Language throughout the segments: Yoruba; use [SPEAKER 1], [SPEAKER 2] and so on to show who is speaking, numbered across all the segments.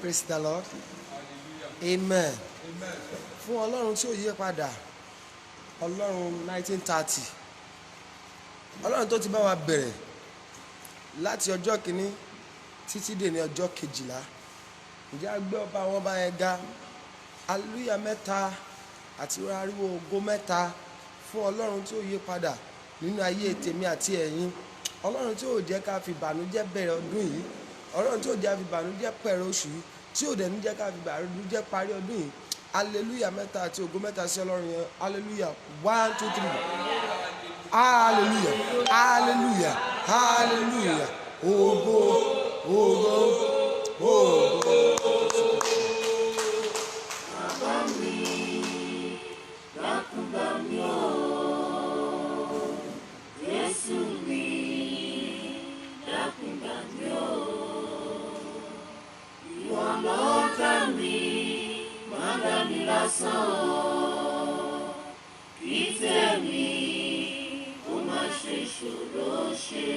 [SPEAKER 1] Praise the Lord. Amen. Fún Ọlọ́run tí ò yí padà, Ọlọ́run 1930, Ọlọ́run tó ti bá wa bẹ̀rẹ̀ láti ọjọ́ kìíní títí dé ní ọjọ́ kejìlá. Ǹjẹ́ a gbé ọba àwọn ọba yẹn ga? Hallelujah mẹ́ta àti ariwo ògo mẹ́ta fún Ọlọ́run tí ò yí padà nínú ayé tèmi àti ẹ̀yin. Ọlọ́run tí ò jẹ́ ká fi ìbànújẹ́ bẹ̀rẹ̀ ọdún yìí. Ọlọ́run tí ò jẹ́ ká fi ìbànújẹ́ pẹ̀rẹ̀ oṣù yìí. Tí ò dẹ̀ ní jẹ́ ká fi ìbànújẹ́ parí ọdún yìí. Hallelujah mẹ́ta àti ògo mẹ́ta sí Ọlọ́run yẹn. Hallelujah 1 2 3. Hallelujah, hallelujah, hallelujah. Ògo, ògo, ògo.
[SPEAKER 2] Bàbá mi, dákun bá mi o. Jésù mi, dákun bá mi o. Ìwọ ló dá mi, má dá mi lásán o. Kí tèmi kó má ṣe ṣòro ṣe.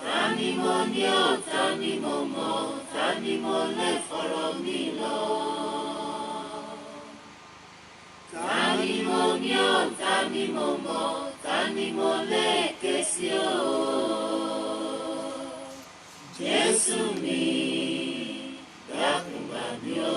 [SPEAKER 2] Ta ni mo ní o, ta ni mo mọ̀, ta ni mo lè fọ̀rọ̀ mi lọ? Ta ni mo ní o, ta ni mo mọ̀, ta ni mo lè ké sí o? Jésù mi, dákun bá mi o.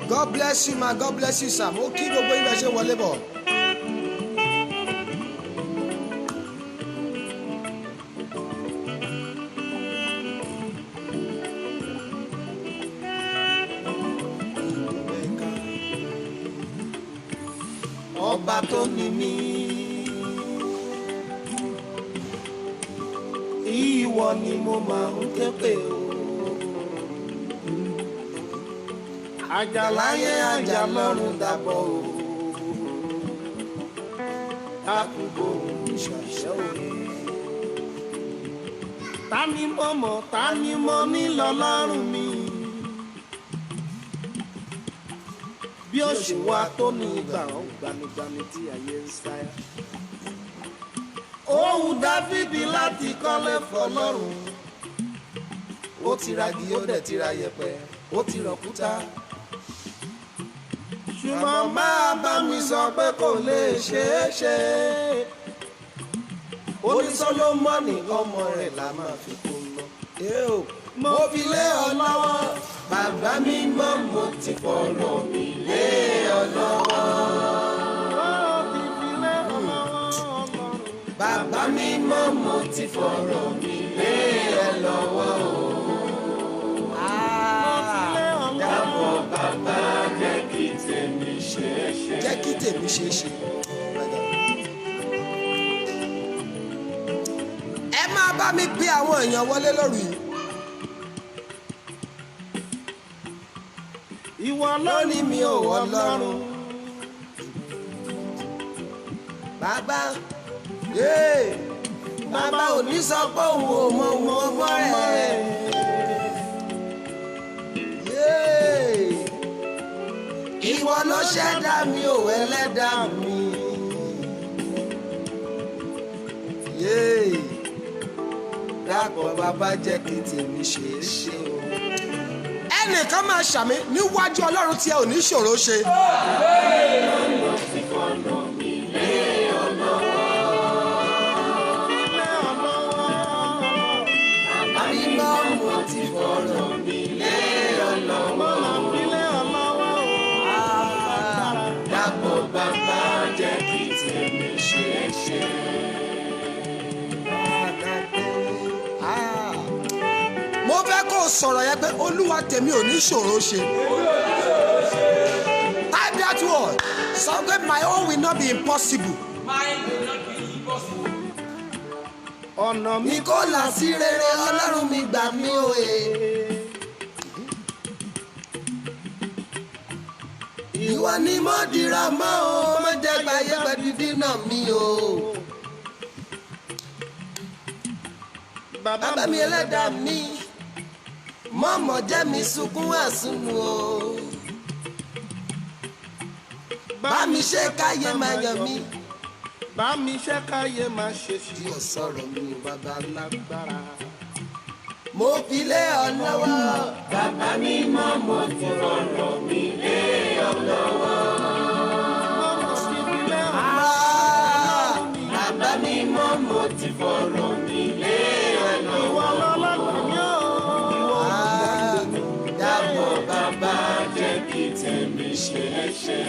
[SPEAKER 1] God bless you ma, God bless you sir. Mo kí gbogbo yín bẹ ṣe wọlé bọ̀.
[SPEAKER 2] Ọba tó ní mí, ìwọ ni mo máa ń ké pè o. Àjàláyé àjà lọ́run dàbọ̀ o. Àkùkọ ìṣàṣẹ́ òye. Ta ni mo mọ̀, ta ni mo ní lọ́lọ́run mi? Bí ó ṣe wá tó ní ìgbà ọ̀hún gbanigbani tí ayé ń sáyà. Ohùn Dáfídì láti kọ́lé fọlọ́run. Ó ti ragi, ó dẹ̀ ti ra yẹ̀pẹ̀, ó ti rọ̀kúta. Ṣùgbọ́n máa bá mi sọ pé kò lè ṣeé ṣe. Ó ní Sólómọ́nì ọmọ rẹ̀ la máa fi kó lọ. Mo fi lé ọ lọ́wọ́, bàbá mi mọ́, mo ti fọ̀rọ̀ mi lé ọ lọ́wọ́. Bàbá mi mọ́, mo ti fọ̀rọ̀ mi lé ẹ lọ́wọ́ o. Dàpọ̀ bàbá jẹ́ kí tèmi ṣeé ṣe.
[SPEAKER 1] Jẹ́ kí tèmi ṣeé ṣe. Ẹ máa bá mi gbé àwọn èèyàn wọlé lórí yìí.
[SPEAKER 2] Ìwọ lónìí mi ò Ọlọ́run.
[SPEAKER 1] Bàbá bàbá ò ní sọ pé òun ò mọ òun ọmọ rẹ̀. Ìwọ ló ṣẹ̀dá mi ò ẹlẹ́dà mi. Dàpọ̀ bàbá jẹ́ kí tèmi ṣeé ṣe o. Ẹnìkan máa ṣàmì níwájú Ọlọ́run tí ẹ ò ní ṣòro ṣe. Mo fẹ́ kó o sọ̀rọ̀ yẹn pé Olúwa tèmi ò ní ṣòro ṣe. Type that word. So that my own will not be impossible.
[SPEAKER 3] Mine will not be impossible.
[SPEAKER 2] Ọ̀nà mi
[SPEAKER 1] Mi kò là sí rere, Ọlọ́run mi gbà mí òye. Ìwọ ni mo dìrọ̀ mọ́ o, mo jẹ́ gbàyè pẹ̀lú dínà mi o. Bàbá mi ẹlẹ́dà mi, mọ́mọ́ jẹ́ mi sunkún àsùnwò o. Bá mi ṣe káyé máa yàn mí.
[SPEAKER 2] bá mi ṣe káyé má ṣe sí
[SPEAKER 1] tí ò sọ̀rọ̀ mi ò bàbá
[SPEAKER 2] lágbára.
[SPEAKER 1] mo fi lé ọ lọ́wọ́.
[SPEAKER 2] Bàbá mi mọ́ mo ti fọ̀rọ̀ mi lé ọ lọ́wọ́. Mo fi lé ọ lọ́wọ́. Bàbá mi mọ́ mo ti fọ̀rọ̀ mi lé ọ lọ́wọ́. Ìwọ lọ́lọ́gbọ̀n yóò.
[SPEAKER 1] Dábọ̀
[SPEAKER 2] Bàbá jẹ́ kí tèmi ṣe é ṣe.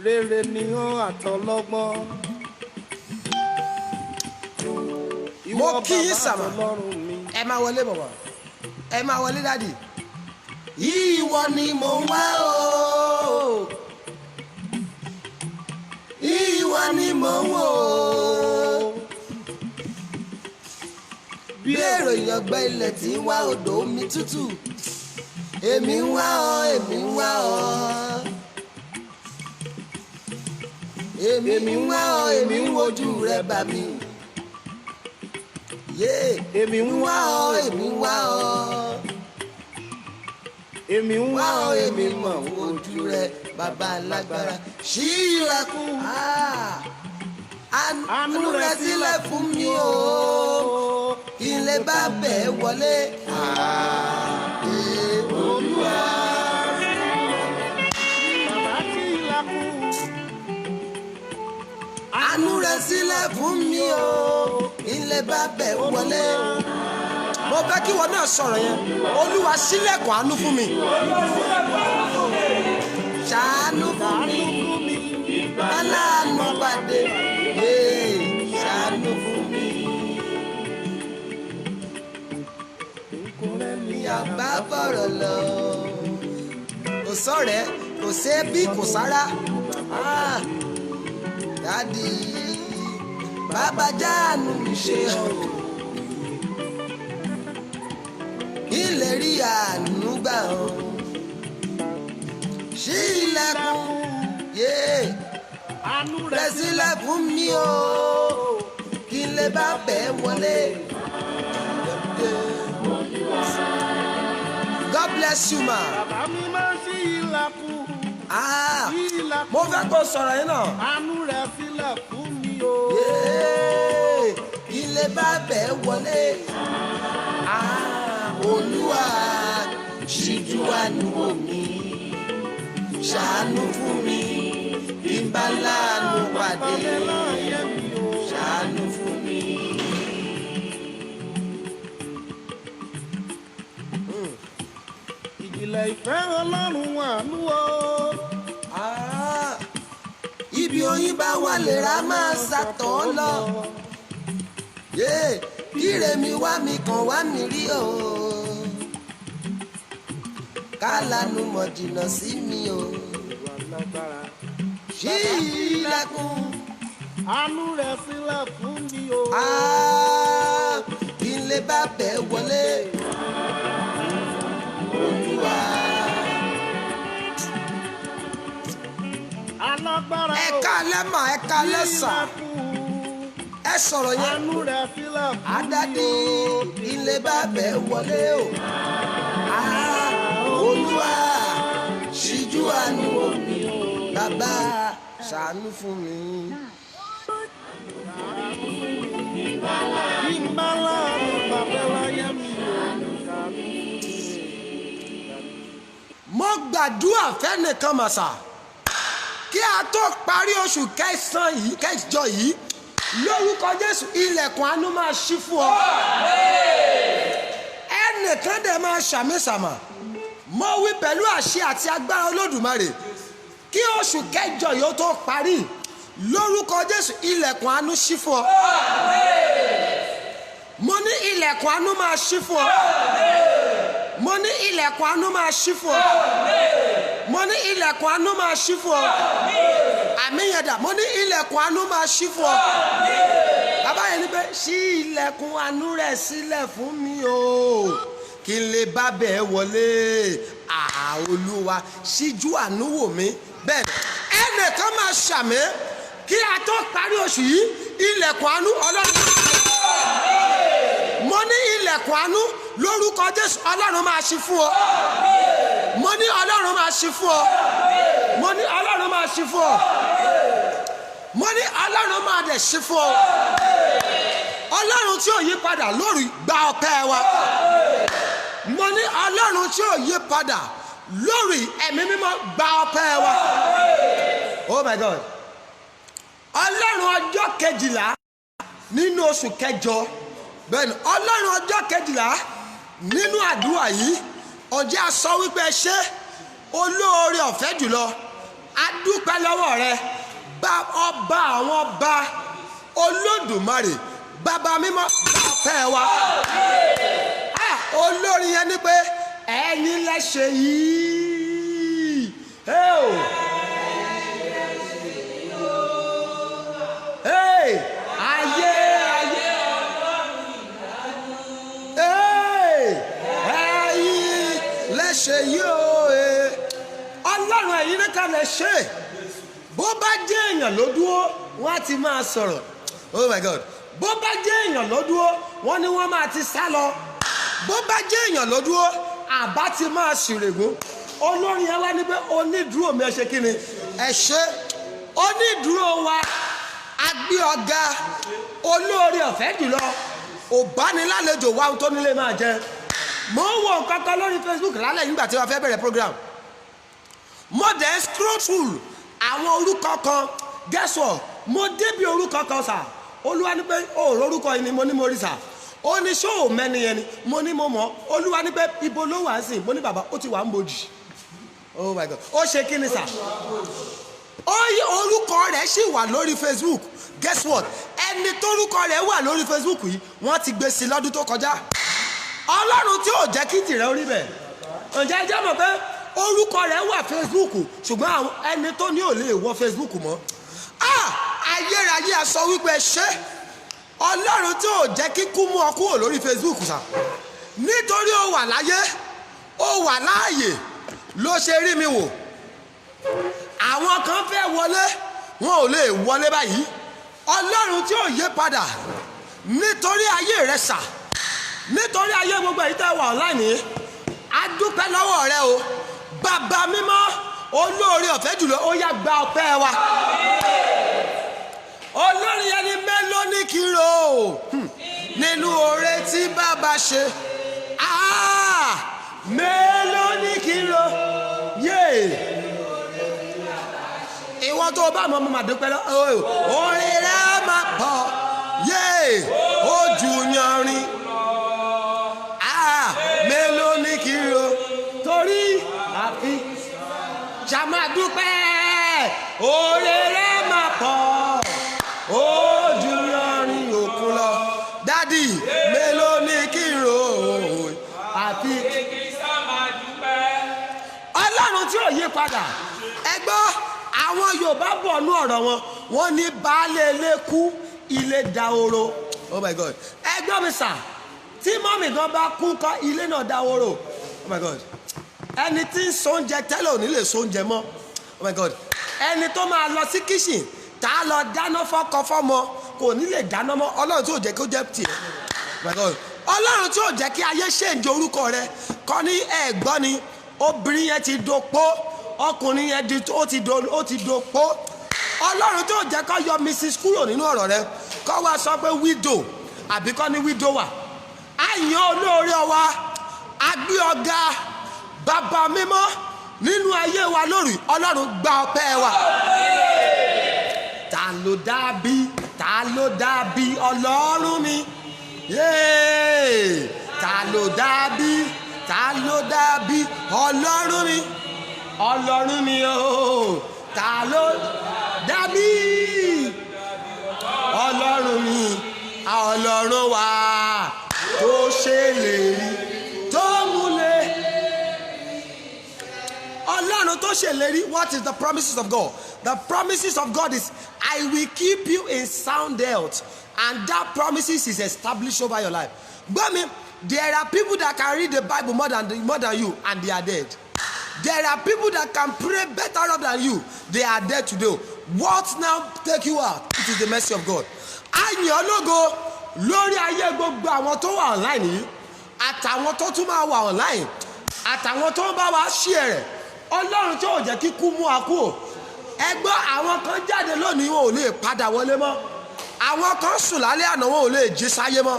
[SPEAKER 2] Rere ni ó àtọlọ́gbọ́n.
[SPEAKER 1] mo kí yín sàmà
[SPEAKER 2] Ọlọ́run mi.
[SPEAKER 1] ẹ máa wọlé bàbá ẹ máa wọlé dádì. ìwọ ni mò ń wá o. ìwọ ni mò ń wò ó. bí èrò ìyàngbẹ́ ilẹ̀ tí ń wá odò omi tútù. èmi ń wá ọ èmi ń wá ọ. èmi ń wá ọ èmi ń wojú rẹ bà mí. èmi ń wá ọ èmi ń wá ọ.
[SPEAKER 2] Èmi ń wá ọ
[SPEAKER 1] èmi mọ̀ ojú rẹ bàbá alágbára. ṣí ilẹ̀kùn àánú rẹ sílẹ̀ fún mi o. kí n lè bá bẹ́ẹ̀ wọlé. Olúwa.
[SPEAKER 2] bàbá tí ilẹ̀kùn.
[SPEAKER 1] àánú rẹ sílẹ̀ fún mi o. kí n lè bá bẹ́ẹ̀ wọlé. mo fẹ́ kí wọn náà sọ̀rọ̀ yẹn. Olúwa ṣílẹ̀kùn àánú fún mi. ṣàánú fún mi. aláàánú pàdé. ṣàánú fún mi. ní àbá bọ̀rọ̀ lọ. kò sọ̀rẹ́ kò sẹ́bí kò sára. dádì bàbá jáàánú mi ṣe ọ̀rọ̀. ilé rí àánú gbà ọ́. ṣí ilẹ̀kùn
[SPEAKER 2] Àánú
[SPEAKER 1] rẹ sílẹ̀ fún mi o. kí n lè bá bẹ́ẹ̀ wọlé. God bless you ma.
[SPEAKER 2] bàbá mi máa ń ṣí ilẹ̀kùn.
[SPEAKER 1] mo fẹ́ kó sọ̀rọ̀ yín náà.
[SPEAKER 2] Àánú rẹ sílẹ̀ fún mi o.
[SPEAKER 1] kí n lè bá bẹ́ẹ̀ wọlé. Olúwa ṣíjú àánú wò mí. ṣàánú fún mi. kí n bá láàánú pàdé. ṣàánú fún mi.
[SPEAKER 2] Ìjìnlẹ̀ ìfẹ́ Ọlọ́run àánú o.
[SPEAKER 1] ibi oyin bá wà lèrà máa ṣàtọ̀ lọ. kíre mi wá mi kàn wá mi rí o. kálánú mọ̀ jìnnà sí mi o. ṣí ilẹ̀kùn.
[SPEAKER 2] Àánú rẹ sílẹ̀ fún mi o.
[SPEAKER 1] kí n lè bá bẹ́ẹ̀ wọlé. Olúwa.
[SPEAKER 2] Alágbára o.
[SPEAKER 1] ẹ káalẹ́ mà ẹ káalẹ́ sà. ẹ sọ̀rọ̀ yẹn.
[SPEAKER 2] Àánú rẹ sílẹ̀ fún mi o.
[SPEAKER 1] Adádì kí n lè bá bẹ́ẹ̀ wọlé o. Olúwa ṣíjú àánú wò mí o. Bàbá ṣàánú fún mi.
[SPEAKER 2] Ìmọ̀lá mi bàbá láyé mi o.
[SPEAKER 1] Mo gbàdúrà fẹ́nìkan màsà kí a tó parí oṣù kẹsàn-án yìí kẹjọ yìí lórúkọ Jésù ilẹ̀kùn àánú máa ṣí fún ọ. ẹnìkan dẹ̀ máa ṣàmìsàmà mo wí pẹ̀lú àṣẹ àti agbára Olódùmarè kí oṣù kẹjọ yìí ó tó parí lórúkọ Jésù ilẹ̀kùn àánú ṣí fún ọ. mo ní ilẹ̀kùn àánú máa ṣí fún ọ. mo ní ilẹ̀kùn àánú máa ṣí fún ọ. mo ní ilẹ̀kùn àánú máa ṣí fún ọ. àmìyàndà mo ní ilẹ̀kùn àánú máa ṣí fún ọ. bàbá yẹn ní pé ṣí ilẹ̀kùn àánú rẹ̀ sílẹ̀ fún mi o kí n lè bá bẹ́ẹ̀ wọlé. Olúwa ṣíjú àánú wò mí. bẹ́ẹ̀ ẹnìkan máa ṣàmì kí a tó parí oṣù yìí ilẹ̀kùn àánú ọlọ́run. Mo ní ilẹ̀kùn àánú lórúkọ Jésù ọlọ́run máa ṣí fún ọ. Mo ní ọlọ́run máa ṣí fún ọ. Mo ní ọlọ́run máa ṣí fún ọ. Mo ní ọlọ́run máa dẹ̀ ṣí fún ọ. Ọlọ́run tí ò yí padà lórí gba ọpẹ́ wa. Mo ní ọlọ́run tí ò yí padà lórí ẹ̀mí mímọ́ gba ọpẹ́ wa. Oh my God. Ọlọ́run ọjọ́ kejìlá nínú oṣù kẹjọ. Bẹ́ẹ̀ni ọlọ́run ọjọ́ kejìlá nínú àdúrà yìí ọjọ́ àsọ wípé ṣé olóore ọ̀fẹ́ jùlọ adúpẹ́ lọ́wọ́ rẹ ọba àwọn ọba olódùmarè bàbá mímọ́ ọpẹ́ wa. Olórin yẹn ni pé ẹ̀yin lẹ ṣe yìí. Ayé ẹ̀yin lẹ ṣe yìí o. Ọlọ́run ẹ̀yin ní ká lè ṣe. Bó bá jẹ́ èèyàn ló dúró wọ́n á ti máa sọ̀rọ̀. Oh my God. Bó bá jẹ́ èèyàn ló dúró wọ́n ní wọ́n máa ti sá lọ. Bó bá jẹ́ èèyàn ló dúró àbá ti máa ṣìrègùn. Olórin yẹn wá ní pé onídùúró mi ẹ ṣe kí ni ẹ ṣe. Onídùúró wa agbé ọ̀gá olóore ọ̀fẹ́ jùlọ òbánilálejò wa ohun tó nílé máa jẹ. Mo ń wo nǹkan kan lórí Facebook lálẹ́ nígbà tí wọ́n fẹ́ bẹ̀rẹ̀ program. Mo dẹ̀ scroll through àwọn orúkọ kan. Guess what? Mo débi orúkọ kan sà. Olúwa ní pé òòrùn orúkọ yìí ni mo ní mo rí sà. Ó ní ṣó mẹ́ni yẹn ni mo ní mo mọ̀. Olúwa ní pé ibo ló wà sí. Mo ní bàbá ó ti wà ń bojì. Oh my God. Ó ṣe kí ni sà? Orúkọ rẹ̀ ṣì wà lórí Facebook. Guess what? Ẹni tórúkọ rẹ̀ wà lórí Facebook yìí wọ́n ti gbé sí lọ́dún tó kọjá. Ọlọ́run tí ò jẹ́ kí tìrẹ orí bẹ̀. Ǹjẹ́ ẹ jẹ́ mọ̀ pé orúkọ rẹ̀ wà Facebook ṣùgbọ́n àwọn ẹni tó ní ò lè wọ Facebook mọ́. Ayérayé a sọ wípé ṣé Ọlọ́run tí ò jẹ́ kí kú mú ọ kúrò lórí Facebook sà. Nítorí ó wà láyé ó wà láàyè ló ṣe rí mi wò. Àwọn kan fẹ́ wọlé wọn ò lè wọlé báyìí. Ọlọ́run tí ò yé padà nítorí ayé rẹ sà, nítorí ayé gbogbo èyí tẹ́ wà online a dúpẹ́ lọ́wọ́ rẹ o. Bàbá mímọ́ olóore ọ̀fẹ́ jùlọ ó yá gba ọpẹ́ wa. Olórin yẹn ni mélòó ní kiro nínú oore tí bàbá ṣe. Mélòó ní kiro ìwọ tó bá mọ̀ máa dúpẹ́ lọ. Orin rẹ̀ máa pọ̀ ojú yanrin. Mélòó ní kiro torí àfi ṣàmà dúpẹ́. Orin rẹ̀ máa pọ̀ ojú yanrin òkun lọ. Dádì mélòó ní kiro àfi. Ọlọ́run tí ò yí padà ẹ gbọ́. Àwọn Yorùbá bọ̀ nú ọ̀rọ̀ wọn wọ́n ní baálé ilé kú ilé dahoro. Oh my God. Ẹ gbọ́ mi sà tí mọ́mì gan bá kú kọ́ ilé náà dahoro. Oh my God. Ẹni tí ń sóúnjẹ tẹ́lẹ̀ ò ní lè sóúnjẹ mọ́. Oh my God. Ẹni tó máa lọ sí kíṣìn tá a lọ dáná fọ́kọ fọ́mọ kò ní lè dáná mọ́. Ọlọ́run tí ò jẹ́ kí ó jẹ́ tiẹ̀. Oh my God. Ọlọ́run tí ò jẹ́ kí ayé ṣèǹjẹ orúkọ rẹ kọ́ ní ẹ̀gbọ́n ni obìnrin yẹn ti dopó ọkùnrin yẹn ó ti dopó. Ọlọ́run tó jẹ́ kó yọ Mrs. kúrò nínú ọ̀rọ̀ rẹ kó wá sọ pé widow àbí kọ́ ní widower. Àyàn olóore ọwa agbé ọ̀gá bàbá mímọ́ nínú ayé wa lórí. Ọlọ́run gba ọpẹ́ wa. Ta ló dàbí Ọlọ́run mi. Ta ló dàbí Ọlọ́run mi. Ọlọ́run mi o ta ló dàbí Ọlọ́run mi. Ọlọ́run wa tó ṣèlérí tó múlẹ̀. Ọlọ́run tó ṣèlérí. What is the promises of God? The promises of God is I will keep you in sound health, and that promises is established over your life. But there are people that can read the Bible more than you and they are dead. There are people that can pray better than you. They are dead today. What now take you out? It is the mercy of God. a yìn ọ́ lógo lórí ayé gbogbo àwọn tó wà online yìí àtàwọn tó tún máa wà online àtàwọn tó ń bá wa share rẹ̀ ọlọ́run tí ò jẹ́ kí kú mú wa kú o ẹ gbọ́ àwọn kan jáde lónìí wọn ò lè padà wọlé mọ́ àwọn kan sùn lálẹ́ àná wọn ò lè jí sáyé mọ́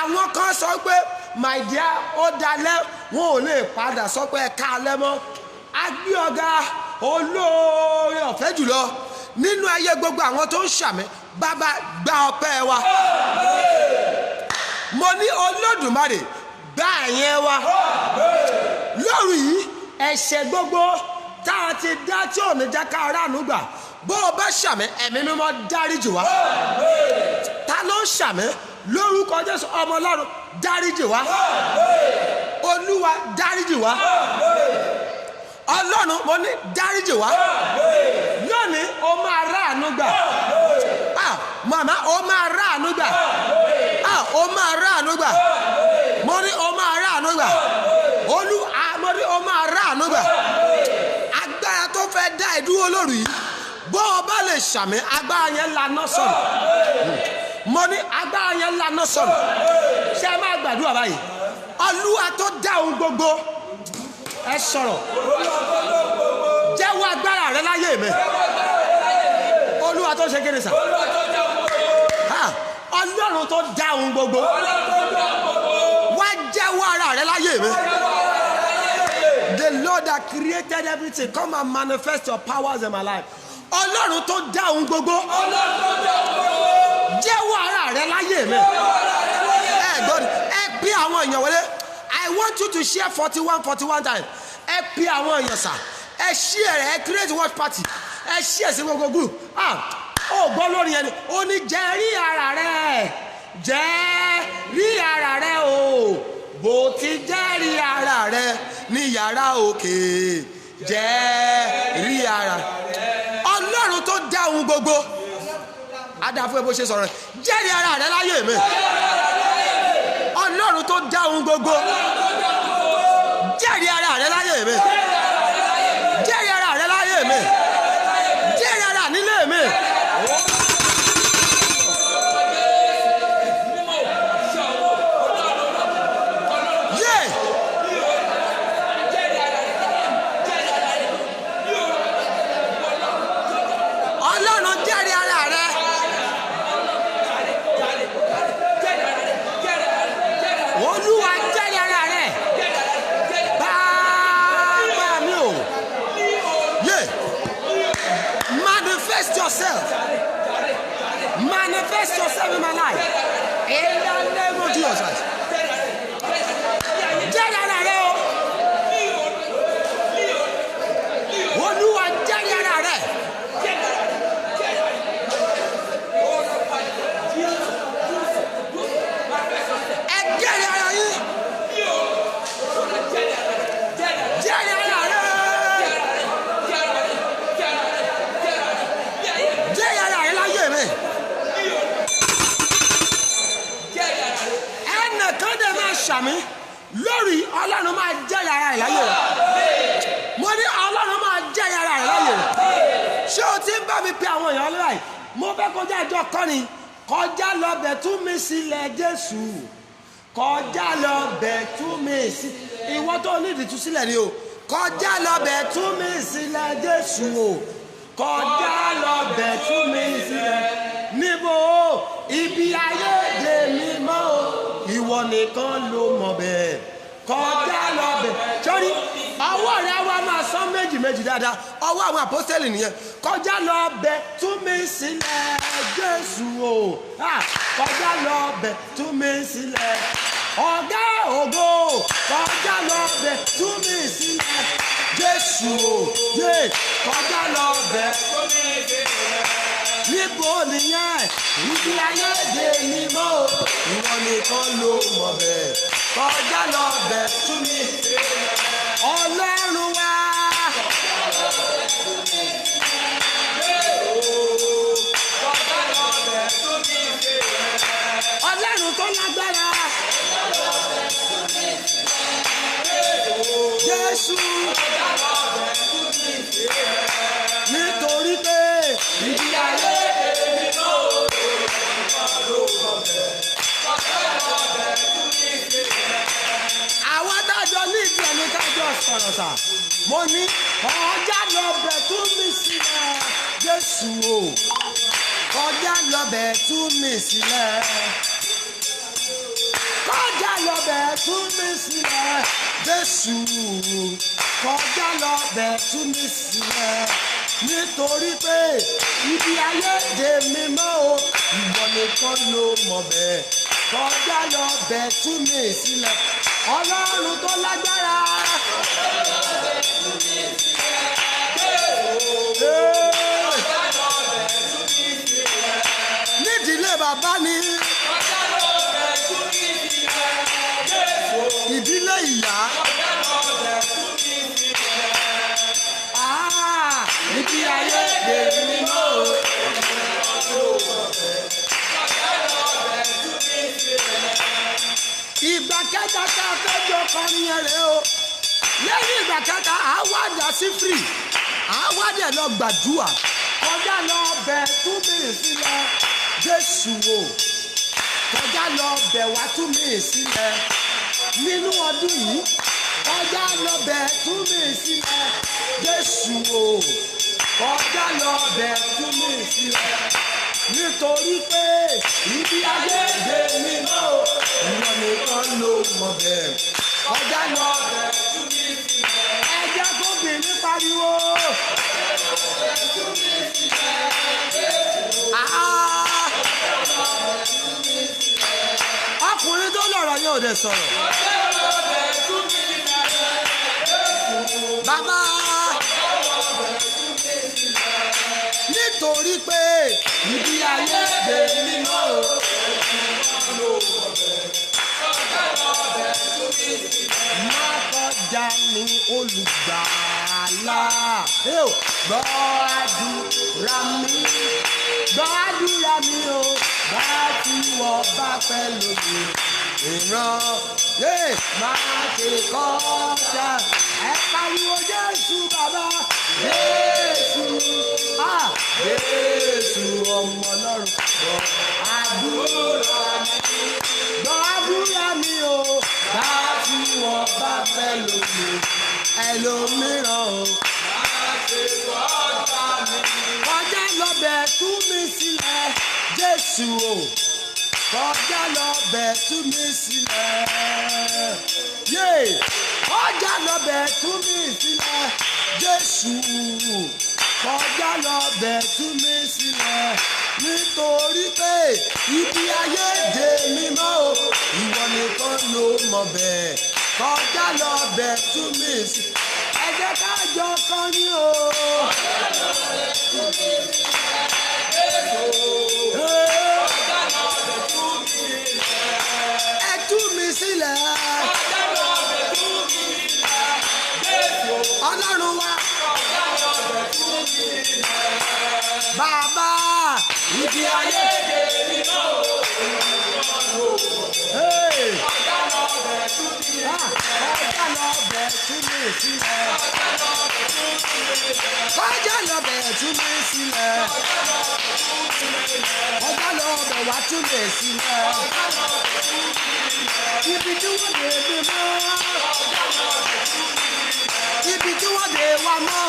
[SPEAKER 1] àwọn kan sọ pé my dear ó dalẹ́ wọn ò lè padà sọ pé ẹ káalẹ́ mọ́ a gbé ọ̀gá olóore ọ̀fẹ́ jùlọ nínú ayé gbogbo àwọn tó ń ṣàmì bàbá gba ọpẹ́ wa mo ní olódùmarè gba ẹ̀yẹ wa lórí yìí ẹ̀ṣẹ̀ gbogbo tá a ti dá tí ò ní jẹ́ ká aráàlú gbà bó o bá ṣàmì ẹ̀mí mímọ́ dáríjì wá ta ló ń ṣàmì lórúkọ Jésù ọmọ Ọlọ́run dáríjì wá Olúwa dáríjì wá Ọlọ́run mo ní dáríjì wá lónìí o máa ráàánú gbà màmá o máa ráàánú gbà o máa ráàánú gbà mo ní o máa ráàánú gbà mo ní o máa ráàánú gbà agbára tó fẹ́ dá ẹ dúró lórí bó o bá lè ṣàmì agbára yẹn lànà sọ̀rọ̀ mo ní agbára yẹn lànà sọ̀rọ̀ ṣé ẹ máa gbàdúrà báyìí Olúwa tó dá ohun gbogbo ẹ sọ̀rọ̀ jẹ́wọ́ agbára rẹ láyé mi Olúwa tó ṣe kéde sà Ọlọ́run tó dá ohun gbogbo wá jẹ́wọ́ ara rẹ láyé mi. The Lord that created everything come and manifest your powers in my life. Ọlọ́run tó dá ohun gbogbo jẹ́wọ́ ara rẹ láyé mi. Ẹ bí àwọn èèyàn wọlé. I want you to share 41 times. Ẹ bí àwọn èèyàn sà. Ẹ share ẹ create watch party. Ẹ share sí gbogbo group. Ó gbọ́ lórí ẹni. Ó ní jẹ́ rí ara rẹ̀. Jẹ́ rí ara rẹ̀ o. Bó ti jẹ́ rí ara rẹ̀ ní yàrá òkè. Jẹ́ rí ara. Ọlọ́run tó dá ohun gbogbo. Adáfún ẹ bó ṣe sọ̀rọ̀. Jẹ́ rí ara rẹ̀ láyé mi. Ọlọ́run tó dá ohun gbogbo. Jẹ́ rí ara rẹ̀ láyé mi. Jẹ́ rí ara rẹ̀ láyé mi. Jẹ́ rí ara nílé mi. Manifest yourself in my life. In the name of Jesus. Jẹ́ ara rẹ o. Olúwa jẹ́ ara rẹ. Ẹ jẹ́ ara yín. Jẹ́ ara rẹ. Jẹ́ ara rẹ láyé mi. Ṣàmì lórí Ọlọ́run máa jẹ́ yàrá ẹ̀ láyé rẹ̀. Mo ní Ọlọ́run máa jẹ́ yàrá ẹ̀ láyé rẹ̀. Ṣé o ti ń bá mi pe àwọn èèyàn lọ́la yìí? Mo fẹ́ kọjá ìjọ kọ́ni. Kọjá lọ bẹ̀ tú mi sílẹ̀ Jésù. Kọjá lọ bẹ̀ tú mi sílẹ̀. Ìwọ tó ní ìdìtú sílẹ̀ ni o. Kọjá lọ bẹ̀ tú mi sílẹ̀ Jésù o. Kọjá lọ bẹ̀ tú mi sílẹ̀. Níbo ibi ayé dè mí mọ́ o. Ìwọ nìkan ló mọ̀ bẹ́ẹ̀. Kọjá lọ bẹ̀. Sọ́rí ọwọ́ rẹ̀ wá máa sán méjì dáadáa. Ọwọ́ àwọn àpọ́sítélì nìyẹn. Kọjá lọ bẹ̀ tú mi sílẹ̀ Jésù o. Kọjá lọ bẹ̀ tú mi sílẹ̀. Ọ̀gá ògo. Kọjá lọ bẹ̀ tú mi sílẹ̀ Jésù o. Kọjá lọ bẹ̀ tú mi sílẹ̀. Níbo nìyẹn? Ibi ayé dè mí mọ́ o. Ìwọ nìkan ló mọ̀ bẹ́ẹ̀. Kọjá lọ bẹ̀ tú mi. Ọlọ́run wá. Ọlọ́run tó lágbára. Jésù. Nítorí pé ibi ayé dè mí mọ́ o. sọ̀rọ̀ sà. Mo ní kọjá lọ́bẹ̀ tú mi sílẹ̀. Jésù o. Kọjá lọ́bẹ̀ tú mi sílẹ̀. Kọjá lọ́bẹ̀ tú mi sílẹ̀. Jésù kọjá lọ́bẹ̀ tú mi sílẹ̀. Nítorí pé ibi ayé dè mí mọ́ o, ìwọ nìkan ló mọ̀ bẹ́ẹ̀. Kọjá lọ́bẹ̀ tú mi sílẹ̀. Ọlọ́run tó lágbára. Nídìílé bàbá ni. Ìdílé ìyá. Ibi ayé dè mí mọ́ o. Ìgbà kẹta tá a fẹ́ jọ kọrin yẹn rèé o. Lẹ́yìn ìgbà kẹta, àá wá dà sí free. Àá wá dẹ̀ lọ gbàdúrà. Kọjá lọ bẹ̀ tú mi sílẹ̀. Jésù o. Kọjá lọ bẹ̀ wá tú mi sílẹ̀. Nínú ọdún yìí, kọjá lọ bẹ̀ tú mi sílẹ̀. Jésù o. Kọjá lọ bẹ̀ tú mi sílẹ̀. Nítorí pé ibi ayé dè mí mọ́ o, ìwọ nìkan ló mọ̀ bẹ́ẹ̀. Kọjá lọ bẹ̀ tú mi sílẹ̀. Ẹ jẹ́ kó bìnrin pariwo. Ọkùnrin tó lọ̀rọ̀ yẹn ò dẹ̀ sọ̀rọ̀. Bàbá. Nítorí pé ibi ayé dè mí mọ́ o. Má kọjá ní olùgbàlà. Gbọ́ àdúrà mi. Gbọ́ àdúrà mi o. Bá tí wọ́n bá fẹ́ lòdì. Ìran máa ṣe kọjá. Ẹ pariwo Jésù bàbá. Jésù. Jésù ọmọ Ọlọ́run. Gbọ́ àdúrà mi. Gbọ́ àdúrà mi o. Bá tí wọ́n bá fẹ́ lòdì. Ẹlòmíràn o. Kọjá lọ́bẹ̀ tú mi sílẹ̀. Jésù o. Kọjá lọ́bẹ̀ tú mi sílẹ̀. Kọjá lọ́bẹ̀ tú mi sílẹ̀. Jésù. Kọjá lọ́bẹ̀ tú mi sílẹ̀. Nítorí pé ibi ayé dè mí mọ́ o, ìwọ nìkan ló mọ̀ bẹ́ẹ̀. Kọjá lọ́bẹ̀ tú mi sílẹ̀. Ẹ jẹ́ ká jọ kọrin o. Ẹ tú mi sílẹ̀. Ọlọ́run wa. Bàbá. Ibi ayé dè mí mọ́ o. Kọjá lọ́bẹ̀ tú mi sílẹ̀. Kọjá lọ́bẹ̀ tú mi sílẹ̀. Kọjá lọ́bẹ̀ wá tú mi sílẹ̀. Ibi tí wọ́n dè mí mọ́. Ibi tí wọ́n dè wá mọ́.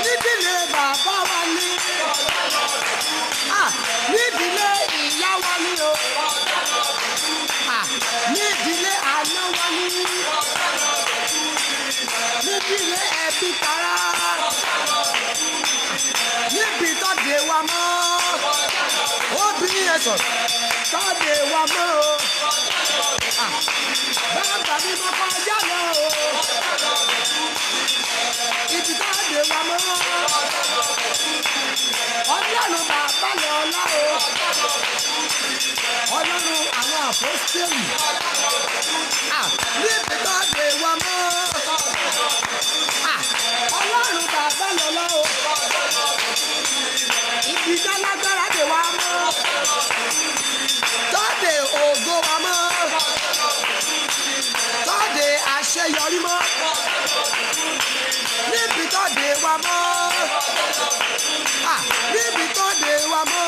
[SPEAKER 1] Nídìílé bàbá wa ní. Nídìílé ìyá wa ní o. Nídìílé àná wa ní. Nídìílé ẹbí tará. Níbi tó dè wá mọ́. Obìnrin yẹn sọ̀rọ̀. Tó dè wá mọ́ o. Bàbá mi mọ kọjá lọ o. Ibi tó dè wá mọ́. Ọlọ́run bàbá lọ ọlá o. Ọlọ́run àwọn àpọ́stélì. Níbi tó dè wá mọ́. Ọlọ́run bàbá lọ ọlá o. Ibi tó lágbára dè wá mọ́. Tó dè ògo wa mọ́. Tó dè àṣeyọrí mọ́. Níbi tó dè wá mọ́. Níbi tó dè wá mọ́.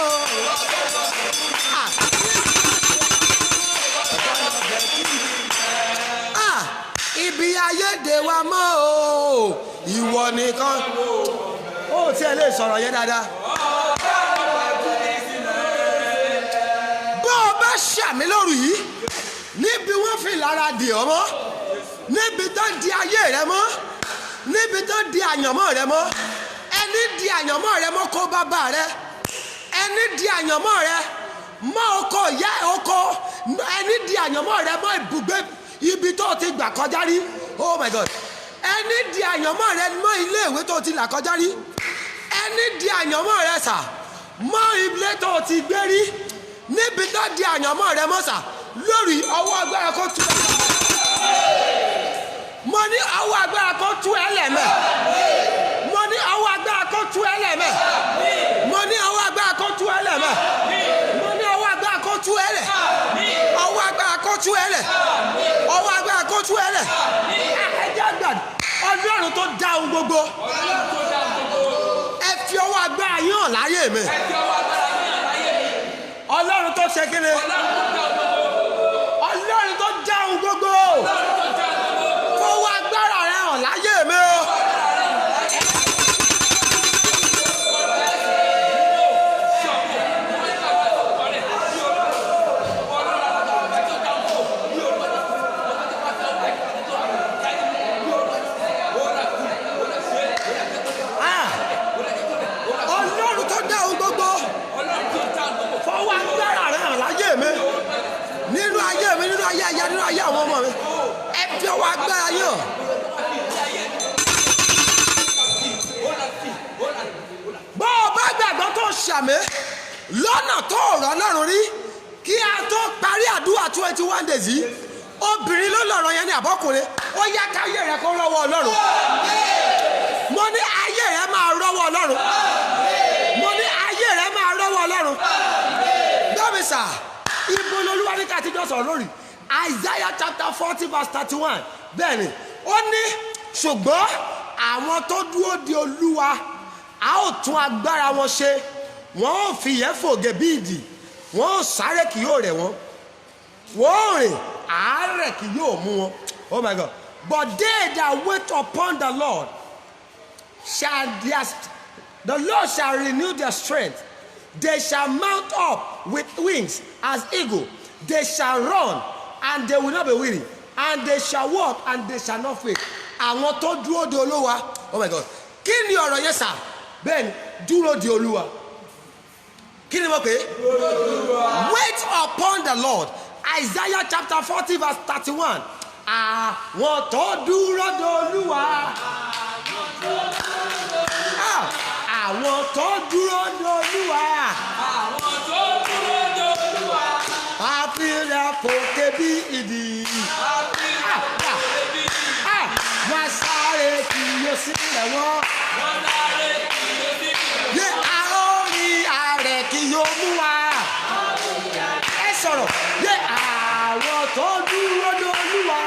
[SPEAKER 1] mọ́ o ìwọ nìkan ó tiẹ̀ lè sọ̀rọ̀ yẹn dáadáa. bó o bá ṣàmì lóru yìí níbi wọ́n fi lára dì ọ́ mọ́ níbi tó di ayé rẹ mọ́ níbi tó di àyànmọ́ rẹ mọ́ ẹni di àyànmọ́ rẹ mọ́ kó bàbá rẹ ẹni di àyànmọ́ rẹ mọ́ oko ìyá oko ẹni di àyànmọ́ rẹ mọ́ ibùgbé ibi tó ti gbà kọjá rí oh my god ẹni di àyànmọ́ rẹ mọ́ ilé ìwé tó ti là kọjá rí ẹni di àyànmọ́ rẹ sà mọ́ ilé tó ti gbé rí níbi tó di àyànmọ́ rẹ mọ́ sà lórí ọwọ́ agbára kó tú mo ní ọwọ́ agbára kó tú ẹlẹ́mẹ̀ mo ní ọwọ́ agbára kó tú ẹlẹ́mẹ̀ mo ní ọwọ́ agbára kó tú ẹlẹ́mẹ̀ mo ní ọwọ́ agbára kó tú ẹlẹ́ ọwọ́ agbára kó tú ẹlẹ́ ọwọ́ agbára kó tú ẹlẹ́ ẹjẹ́ àgbà ọlọ́run tó dá ohun gbogbo ẹ fi ọwọ́ agbára yín hàn láyé mi ọlọ́run tó ṣe kíni ọlọ́run tó dá ohun gbogbo fọwọ́ agbára rẹ hàn láyé mi o. ọlọ́run tó dá ohun gbogbo fọwọ́ agbára rẹ hàn láyé mi nínú ayé mi nínú ayé ẹ̀yà nínú ayé àwọn ọmọ mi ẹ fi ọwọ́ agbára yàn. bó o bá gbàgbọ́ tó ṣàmì lọ́nà tó rọ̀ lọ́rùn rí kí a tó parí àdúrà 21 days yìí obìnrin ló lọ̀rọ̀ yẹn ní àbọ́kùnrin ó yá káyé rẹ kó rọ́wọ́ ọlọ́run mo ní ayé rẹ máa rọ́wọ́ ọlọ́run mo ní ayé rẹ máa rọ́wọ́ ọlọ́run gbọ́mísà ibo lolúwa ní káàtijọ́ sọ̀rọ̀ lórí Isaiah chapter 40 verse 31 bẹ́ẹ̀ ni ó ní ṣùgbọ́n àwọn tó dúró de olúwa a ó tún agbára wọn ṣe wọn ó fi ìyẹ́ fòge bí idì wọn ó sáré kì yóò rẹ̀ wọ́n wọn ó rìn àárẹ̀ kì yóò mú wọn oh my god but they that wait upon the Lord the Lord shall renew their strength. They shall mount up with wings as eagle. They shall run and they will not be weary. And they shall walk and they shall not faint. Àwọn tó dúró de Olúwa. Oh my God. Kí ni ọ̀rọ̀ yẹn sà? Bẹ́ẹ̀ni, dúró de Olúwa. Kí ni mo pè é? Wait upon the Lord. Isaiah chapter 40 verse 31. Àwọn tó dúró de Olúwa. Àwọn tó dúró de Olúwa.
[SPEAKER 3] Àwọn tó dúró de Olúwa.
[SPEAKER 1] Àfihàn fòkè bí idì.
[SPEAKER 3] Àfihàn fòkè bí idì.
[SPEAKER 1] Wọ́n sáré kì yóò sí rẹ̀ wọ́n.
[SPEAKER 3] Wọ́n sáré kì yóò sí rẹ̀ wọ́n.
[SPEAKER 1] Yé àórí ààrẹ kì yóò mú wa. Ẹ sọ̀rọ̀. Yé àwọn tó dúró de Olúwa.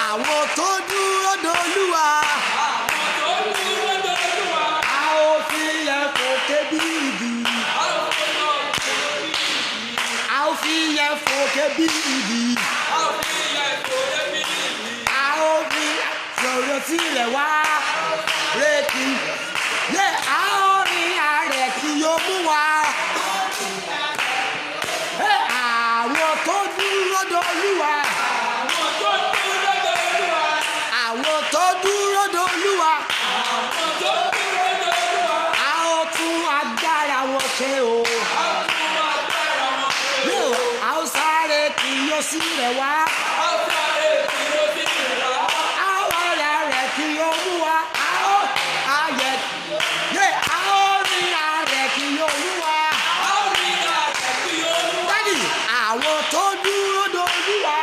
[SPEAKER 1] Àwọn tó dúró de Olúwa. Fòkè bí idì. A ó fi sọ̀rọ̀ sílẹ̀ wá. Rékì. Yé a ó rí ààrẹ kí yóò mú wa. Àwọn tó dúró de Olúwa. Àwọn tó dúró de Olúwa. A ó tún agbára wọn ṣe o. Yóò sí rẹ̀ wá. Àwọn ọ̀rẹ́ rẹ̀ kí yóò mú wa. Àwọn ayẹ yé àwọn ní ààrẹ kí yóò mú wa. Dádì àwọn tó dúró de Olúwa.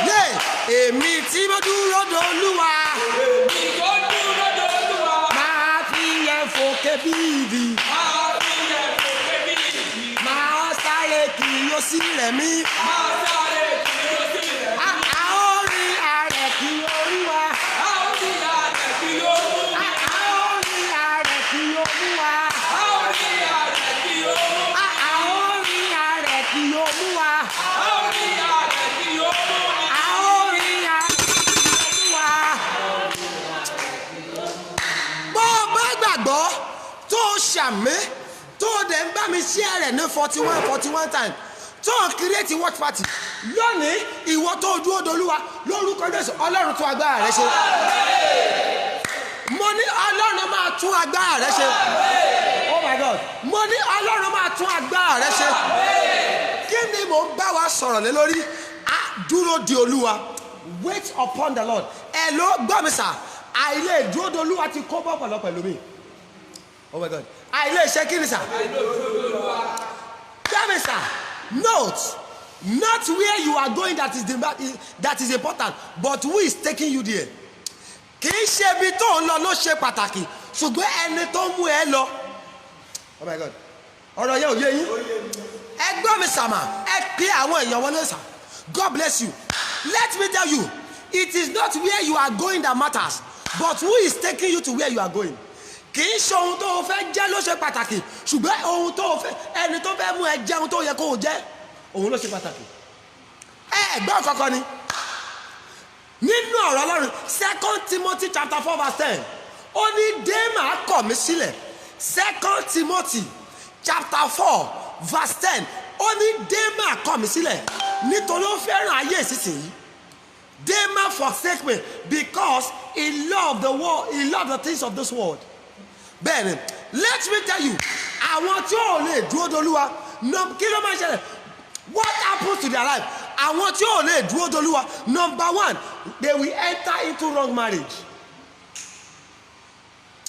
[SPEAKER 1] Yé èmi tí mo dúró de Olúwa. Máa fi yẹ fòkè bí idì. Yóò sí rẹ̀ mí. A ó rí ààrẹ kí Olúwa. A ó rí ààrẹ kí Olúwa. A ó rí ààrẹ kí Olúwa. A ó rí ààrẹ kí Olúwa. gbàgbọ́ tó ṣàmì tó dẹ̀ ń bá mi share rẹ̀ ní 41 times tó create watch party lónìí ìwọ tó dúró dolúwa lórúkọ Jésù Ọlọ́run tún agbára rẹ ṣe. Mo ní Ọlọ́run máa tún agbára rẹ ṣe. Oh my God. Mo ní Ọlọ́run máa tún agbára rẹ ṣe. Kí ni mò ń bá wa sọ̀rọ̀ lé lórí? Dúró di Olúwa. Wait upon the Lord. Ẹ ló gbọ́ mi sà. Àìlè dúró di Olúwa ti kó bọ́ pẹ̀lú pẹ̀lú mi. Oh my God. Àìlè ṣe kí ni sà? Gbọ́ mi sà. Note, not where you are going that is important, but who is taking you there. Kì í ṣe ibi tó ń lọ ló ṣe pàtàkì, ṣùgbọ́n ẹni tó mú ẹ lọ. Oh my God. Ọ̀rọ̀ yẹn ò yé yín. Ẹ gbọ́ mi sàmà, ẹ pé àwọn èèyàn wọlé sà. God bless you. Let me tell you, it is not where you are going that matters, but who is taking you to where you are going. Kì í ṣe ohun tó o fẹ́ jẹ́ ló ṣe pàtàkì, ṣùgbọ́n ohun tó o fẹ́ ẹni tó fẹ́ mú ẹ jẹ́ ohun tó yẹ kó o jẹ́ òun ló ṣe pàtàkì. Ẹ gbọ́ kankan ni nínú ọ̀rọ̀ Ọlọ́run 2 Timothy chapter 4 verse 10 ó ní Démà kọ̀ mí sílẹ̀. 2 Timothy chapter 4 verse 10 ó ní Démà kọ̀ mí sílẹ̀ nítorí ó fẹ́ràn ayé ìsinsìnyí. Démà forsake me because he loved the world, he loved the things of this world. Bẹ́ẹ̀ni, let me tell you, àwọn tí ò lè dúró dolúwa kí ló máa ṣẹlẹ̀? What happens to their life? Àwọn tí ò lè dúró dolúwa, number one, they will enter into wrong marriage.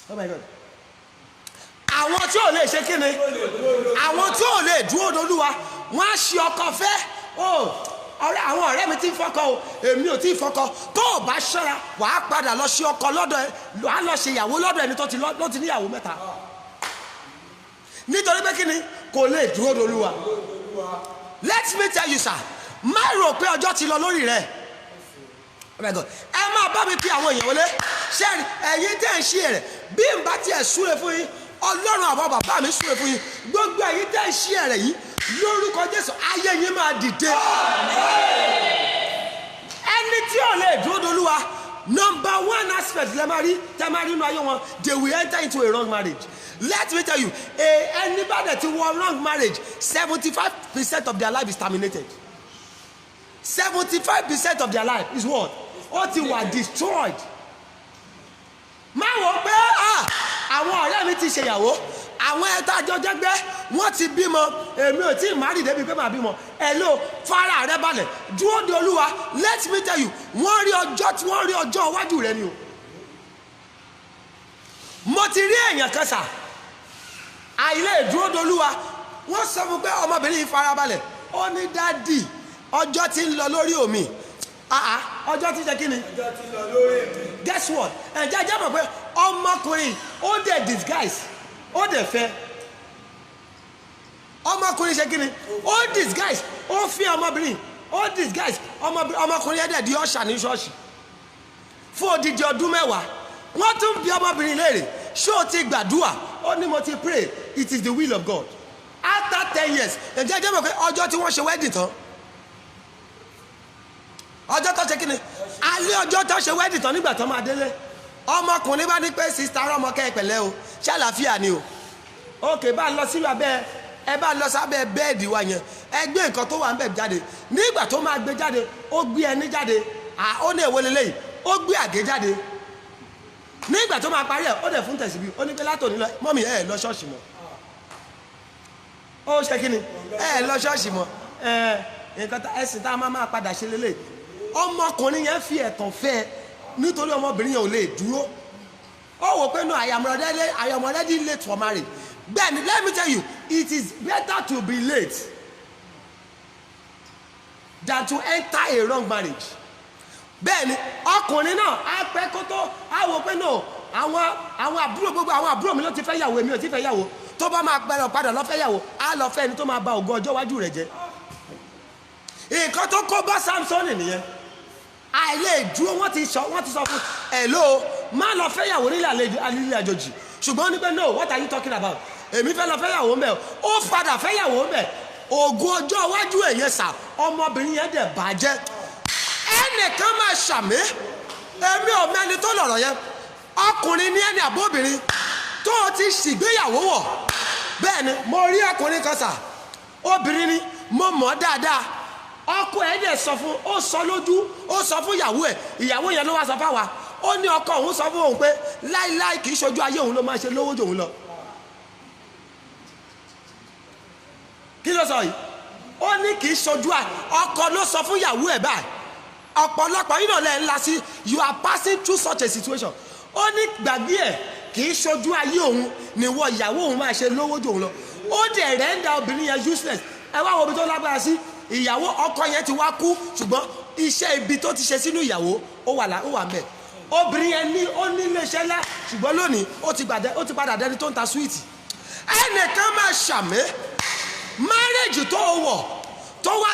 [SPEAKER 1] Oh my God. Àwọn tí ò lè ṣe kí ni? Àwọn tí ò lè dúró dolúwa, wọ́n á ṣe ọkọ fẹ́. Ọ̀rẹ́ àwọn ọ̀rẹ́ mi ti fọ́kọ o, èmi ò tí ì fọ́kọ. Tó o bá ṣọ́ra, wàá padà lọ ṣe ọkọ lọ́dọ̀ ẹ, wàá lọ ṣe ìyàwó lọ́dọ̀ ẹni tó ti níyàwó mẹ́ta. Nítorí pé kí ni? Kò lè dúró dolúwa. Let me tell you sir, má rò pé ọjọ́ ti lọ lórí rẹ̀. Oh my God. Ẹ máa bá mi pín àwọn èèyàn wọlé. Ṣẹ́ẹ̀rì ẹ̀yin tẹ́ ń ṣí rẹ̀ bí n bá tiẹ̀ súre fún yín, Ọlọ́run àwọn bàbá mi súre fún yín. Gbogbo ẹ̀yin tẹ́ ń ṣí rẹ̀ yìí lórúkọ Jésù ayé yín máa dìde. Ẹni tí ò lè dúró dolúwa, number one aspect lẹ́ máa rí tẹ́ máa rí inú ayé wọn, they will enter into a wrong marriage. Let me tell you, anybody that won wrong marriage, 75% of their life is terminated. 75% of their life is what? Ó ti wà destroyed. Má wò pé àwọn ọ̀rẹ́ mi ti ṣèyàwó, àwọn ẹ̀ta àjọjẹ́gbẹ́ wọ́n ti bímọ, èmi ò tí ì má rí débi pé màá bímọ. Hello, fara rẹ balẹ̀, dúró de Olúwa. Let me tell you, wọ́n rí ọjọ́ iwájú rẹ ni o. Mo ti rí èèyàn kan sà, àìlè dúró de Olúwa, wọ́n sọ fún pé ọmọbìnrin yìí fara balẹ̀, ó ní dádì ọjọ́ tí ń lọ lórí omi. Ọjọ́ tí ṣe kí ni? Ọjọ́ tí ń lọ lórí mi. Guess what? Ẹ̀jẹ̀ jẹ́ mọ̀ pé ọmọkùnrin ó dẹ̀ disguise, ó dẹ̀ fẹ́. Ọmọkùnrin ṣe kí ni? Ó disguise, ó fi ọmọbìnrin, ó disguise, ọmọkùnrin ẹ̀dẹ̀ di ọ̀ṣà ní ṣọ́ọ̀ṣì. Fún odidi ọdún mẹ́wàá, wọ́n tún bi ọmọbìnrin léèrè, ṣé o ti gbàdúrà? Ó ní mo ti pray, it is the will of God. After 10 years, ẹ̀jẹ̀ jẹ́ mọ̀ pé ọjọ́ tí wọ́n ṣe wedding tán, ọjọ́ tó ṣe kí ni? Alẹ́ ọjọ́ tó ṣe wedding tán nígbà tó máa délé, ọmọkùnrin bá ní pé sista Rọ́mọkẹ́ pẹ̀lẹ́ o, ṣé àlàáfíà ni o? Okay, bá lọ sí abẹ́ ẹ bá lọ sábẹ́ bẹ́ẹ̀dì wa yẹn, ẹ gbé nǹkan tó wà ń bẹ̀ jáde. Nígbà tó máa gbé jáde, ó gbé ẹni jáde, ó ní èwo lélẹ́yìí, ó gbé àgé jáde. Nígbà tó máa parí ẹ̀, ó dẹ̀ fún tẹ̀síbí, ó ní pé látòní lọ, mọ́mì ẹ̀ lọ ṣọ́ọ̀ṣì mọ́. Ó ṣe kí ni? Ẹ̀ lọ ṣọ́ọ̀ṣì mọ́. Nǹkan ẹ̀sìn tá a máa padà ṣe lélẹ̀. Ọmọkùnrin yẹn fi ẹ̀tàn fẹ́ nítorí ọmọbìnrin yẹn ò lè dúró. Ó wò pé no, I am already late for marriage. Then let me tell you, it is better to be late than to enter a wrong marriage. Bẹ́ẹ̀ni ọkùnrin náà á pẹ́ kó tó á wò pé no, àwọn àbúrò gbogbo àwọn àbúrò mi ló ti fẹ́ yàwó, èmi ò ti fẹ́ yàwó. Tó bá máa pẹ́rọ padà lọ fẹ́ yàwó, á lọ fẹ́ ẹni tó máa ba ògo ọjọ́ iwájú rẹ̀ jẹ́. Nǹkan tó kó bá Samson nìyẹn. Àìlè dúró wọ́n ti sọ fún hello, má lọ fẹ́ yàwó nílẹ̀ àjòjì. Ṣùgbọ́n ní pé no, what are you talking about? Èmi fẹ́ lọ fẹ́ yàwó mẹ́ o, ó padà fẹ́ yàwó mẹ́. Ògo ọjọ́ iwájú ẹ̀yẹ sà, ọmọbìnrin yẹn dẹ̀ bàjẹ́. Ẹnìkan máa ṣàmì, èmi ò mẹ́ni tó lọ̀rọ̀ yẹn. Ọkùnrin ní ẹni àbóbìnrin tó ṣìgbéyàwó wọ̀. Bẹ́ẹ̀ ni mo rí ọkùnrin kan sà, obìnrin ni mo mọ̀ dáadáa, ọkọ ẹ̀ dẹ̀ sọ fún, ó sọ lójú, ó sọ fún ìyàwó ẹ̀, ìyàwó yẹn ló wá sọ fáwa, ó ní ọkọ òun sọ fún òun pé láíláí kì í ṣojú ayé òun ló máa ṣe lówó jù òun lọ. Kí ló sọ yìí? Ó ní kì í ṣojú ọkọ ló sọ fún ìyàwó ẹ̀ báyìí. Ọ̀pọ̀lọpọ̀ yìí náà lẹ́ ńlá sí, you are passing through such a situation. Ó ní gbàgbé ẹ̀ kì í ṣojú ayé òun ni wọ ìyàwó òun máa ṣe lówó jù òun lọ. Ó dẹ̀ rẹ́ńdà obìnrin yẹn useless. Ẹ wá wo ibi tó lágbára sí, ìyàwó ọkọ yẹn ti wá kú ṣùgbọ́n iṣẹ́ ibi tó ti ṣe sínú ìyàwó ó wà mẹ́. Obìnrin yẹn ní ó ní iléeṣẹ́ ńlá ṣùgbọ́n lónìí ó ti padà dẹni tó ń ta súwìtì. Ẹnìkan máa ṣàmì márẹ́jì tó wọ̀ tó wá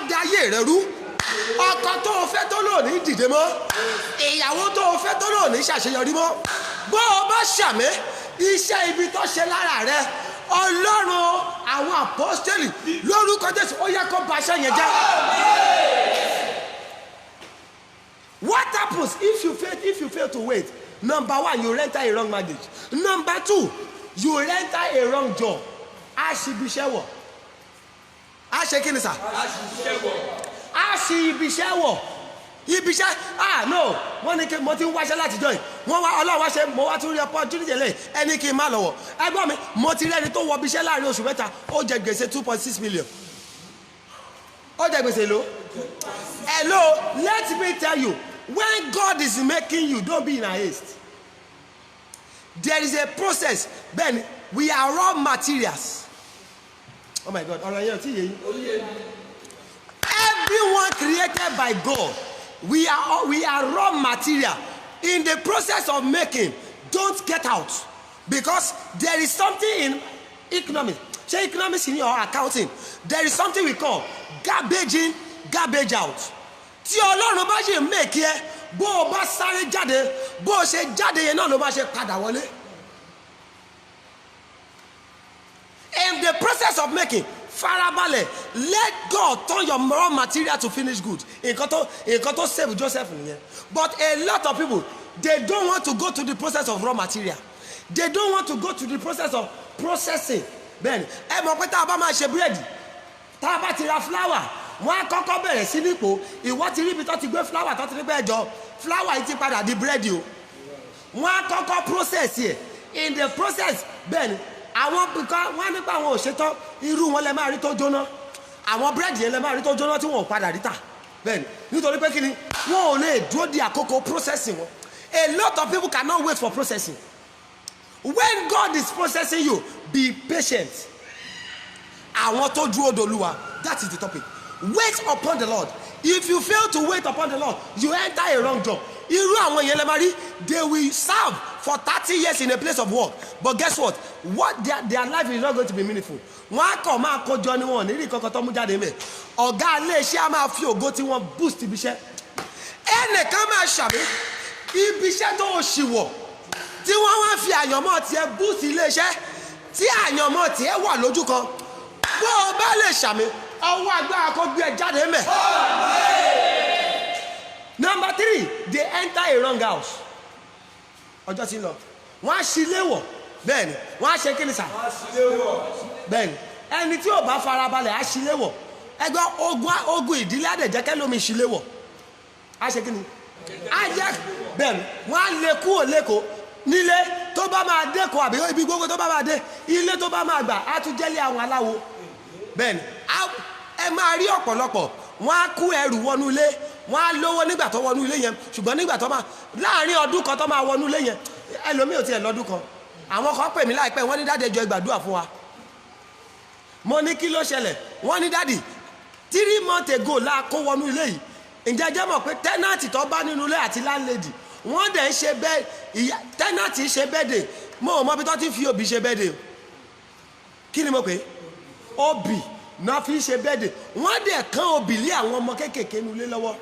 [SPEAKER 1] da ayé rẹ̀ rú, ọkọ tó o fẹ́ tó lò ní dìde mọ́, ìyàwó tó o fẹ́ tó lò ní ṣàṣeyọrí mọ́. Bó o bá ṣàmì iṣẹ́ ibi tó ṣe lára rẹ̀, Ọlọ́run àwọn apọ́sítélì lórúkọ Jésù ó yẹ kó bà iṣẹ́ yẹn jẹ́. What happens if you fail to wait? Number one, you rent a wrong marriage. Number two, you rent a wrong job. A ṣì ibiṣẹ́ wọ̀. A ṣe kí ni sà? A ṣì ibiṣẹ́ wọ̀. Ibiṣẹ́ no, wọ́n ní kí mo ti ń wáṣẹ́ látijọ́ yìí. Wọ́n wá Ọlọ́run wá ṣe, mo wá tún rí opportunity lẹ́yìn ẹni kí n má lọ́wọ́. Ẹgbọ́n mi, mo ti rẹ́ni tó wọ ibiṣẹ́ láàrin oṣù mẹ́ta, ó jẹ gbèsè 2.6 million. Ó jẹ gbèsè ló. Hello, let me tell you, when God is making you, don't be in a haste. There is a process. Then we are raw materials. Oh my God, everyone created by God, we are raw material. In the process of making, don't get out, because there is something in economics. Say economics in your accounting. There is something we call garbage in, garbage out. Tí Ọlọ́run bá ṣe make ẹ, bó o bá sáré jáde, bó o ṣe jáde yẹn náà ló bá ṣe padà wọlé. In the process of making, farabalẹ̀, let God turn your raw material to finish good. Nǹkan tó save Joseph nìyẹn. But a lot of people, they don't want to go to the process of raw material. They don't want to go to the process of processing. Bẹ́ẹ̀ni, ẹ mọ̀ pé tá a bá máa ṣe búrẹ́dì, tá a bá ti ra flour, wọ́n á kọ́kọ́ bẹ̀rẹ̀ sí nípò. Ìwọ ti rí ibi tó ti gbé flour tó ti rí pé ẹjọ́ flour yìí ti padà di búrẹ́dì o. Wọ́n á kọ́kọ́ process yẹ. In the process, bẹ́ẹ̀ni, àwọn bìkan wọ́n nípa àwọn òṣètọ́ irú wọn lẹ máa rí tó jóná. Àwọn búrẹ́dì yẹn lẹ máa rí tó jóná tí wọn ò padà rí tà. Bẹ́ẹ̀ni, nítorí pé kí ni wọn ò lè dúró di àkókò processing wọn. A lot of people cannot wait for processing. When God is processing you, be patient. Àwọn tó dúró d'Olúwa, that is the topic. Wait upon the Lord. If you fail to wait upon the Lord, you enter a wrong job. Irú àwọn yẹn lè máa rí, they will serve for 30 years in a place of work. But guess what? Their life is not going to be meaningful. Wọ́n á kọ̀ máa kọjọ ni wọn ní rí kankan tó mú jáde mẹ́. Ọ̀gá ilé iṣẹ́ á máa fi ògo tí wọ́n boost ibi iṣẹ́. Ẹnìkan máa ṣàmì ibi iṣẹ́ tó o ṣì wọ̀ tí wọ́n wá fi àyànmọ́ tiẹ̀ boost ilé iṣẹ́ tí àyànmọ́ tiẹ̀ wà lójú kan. Bó o bá lè ṣàmì, ọwọ́ agbára kó gbé ẹ jáde mẹ́. Number 3, they enter a wrong house. Ọjọ́ ti ń lọ. Wọ́n á ṣí léwọ̀. Bẹ́ẹ̀ni, wọ́n á ṣe kí ni sà? Bẹ́ẹ̀ni, ẹni tí ò bá farabalẹ̀ á ṣí léwọ̀. Ẹgbẹ́ ogun ìdílé àdẹ̀jẹ́kẹ́ lómi ṣí léwọ̀. Á ṣe kí ni? Á jẹ́ bẹ́ẹ̀ni, wọ́n á lè kúrò lẹ́kọ̀ọ́ nílé tó bá máa dẹ́kọ̀ọ́ àbí ibi gbogbo tó bá máa dé, ilé tó bá máa gbà á tún jẹ́lé àwọn aláwo. Bẹ́ẹ̀ni, ẹ máa rí ọ̀pọ̀lọpọ̀, wọ́n á kú ẹrù wọnú ilé, wọ́n á lówó nígbà tó wọnú ilé yẹn, ṣùgbọ́n nígbà tó máa láàrin ọdún kan tó máa wọnú ilé yẹn, ẹlòmíì ò tiẹ̀ lọ́dún kan. Àwọn kan pè mí láìpẹ́, wọ́n ní dáàdì ẹjọ́ ìgbàdúrà fún wa. Mo ní kí ló ṣẹlẹ̀? Wọ́n ní dáàdì 3 months ago la kó wọnú ilé yìí. Ǹjẹ́ jẹ́ mọ̀ pé tẹ́nàtì tó bá nínú ilé àti láńlẹ́dì, wọ́n dẹ̀ ń ṣe bẹ́ẹ̀, tẹ́nàtì ṣe bẹ́ẹ̀dẹ̀, mo ò mọ bí tó ti fi òbí ṣe bẹ́ẹ̀dẹ̀. Kí ni mo pè é? Òbí náà fi ṣe bẹ́ẹ̀dẹ̀. Wọ́n dẹ̀ kán òbí lé àwọn ọmọ kéékèèké nínú ilé lọ́wọ́.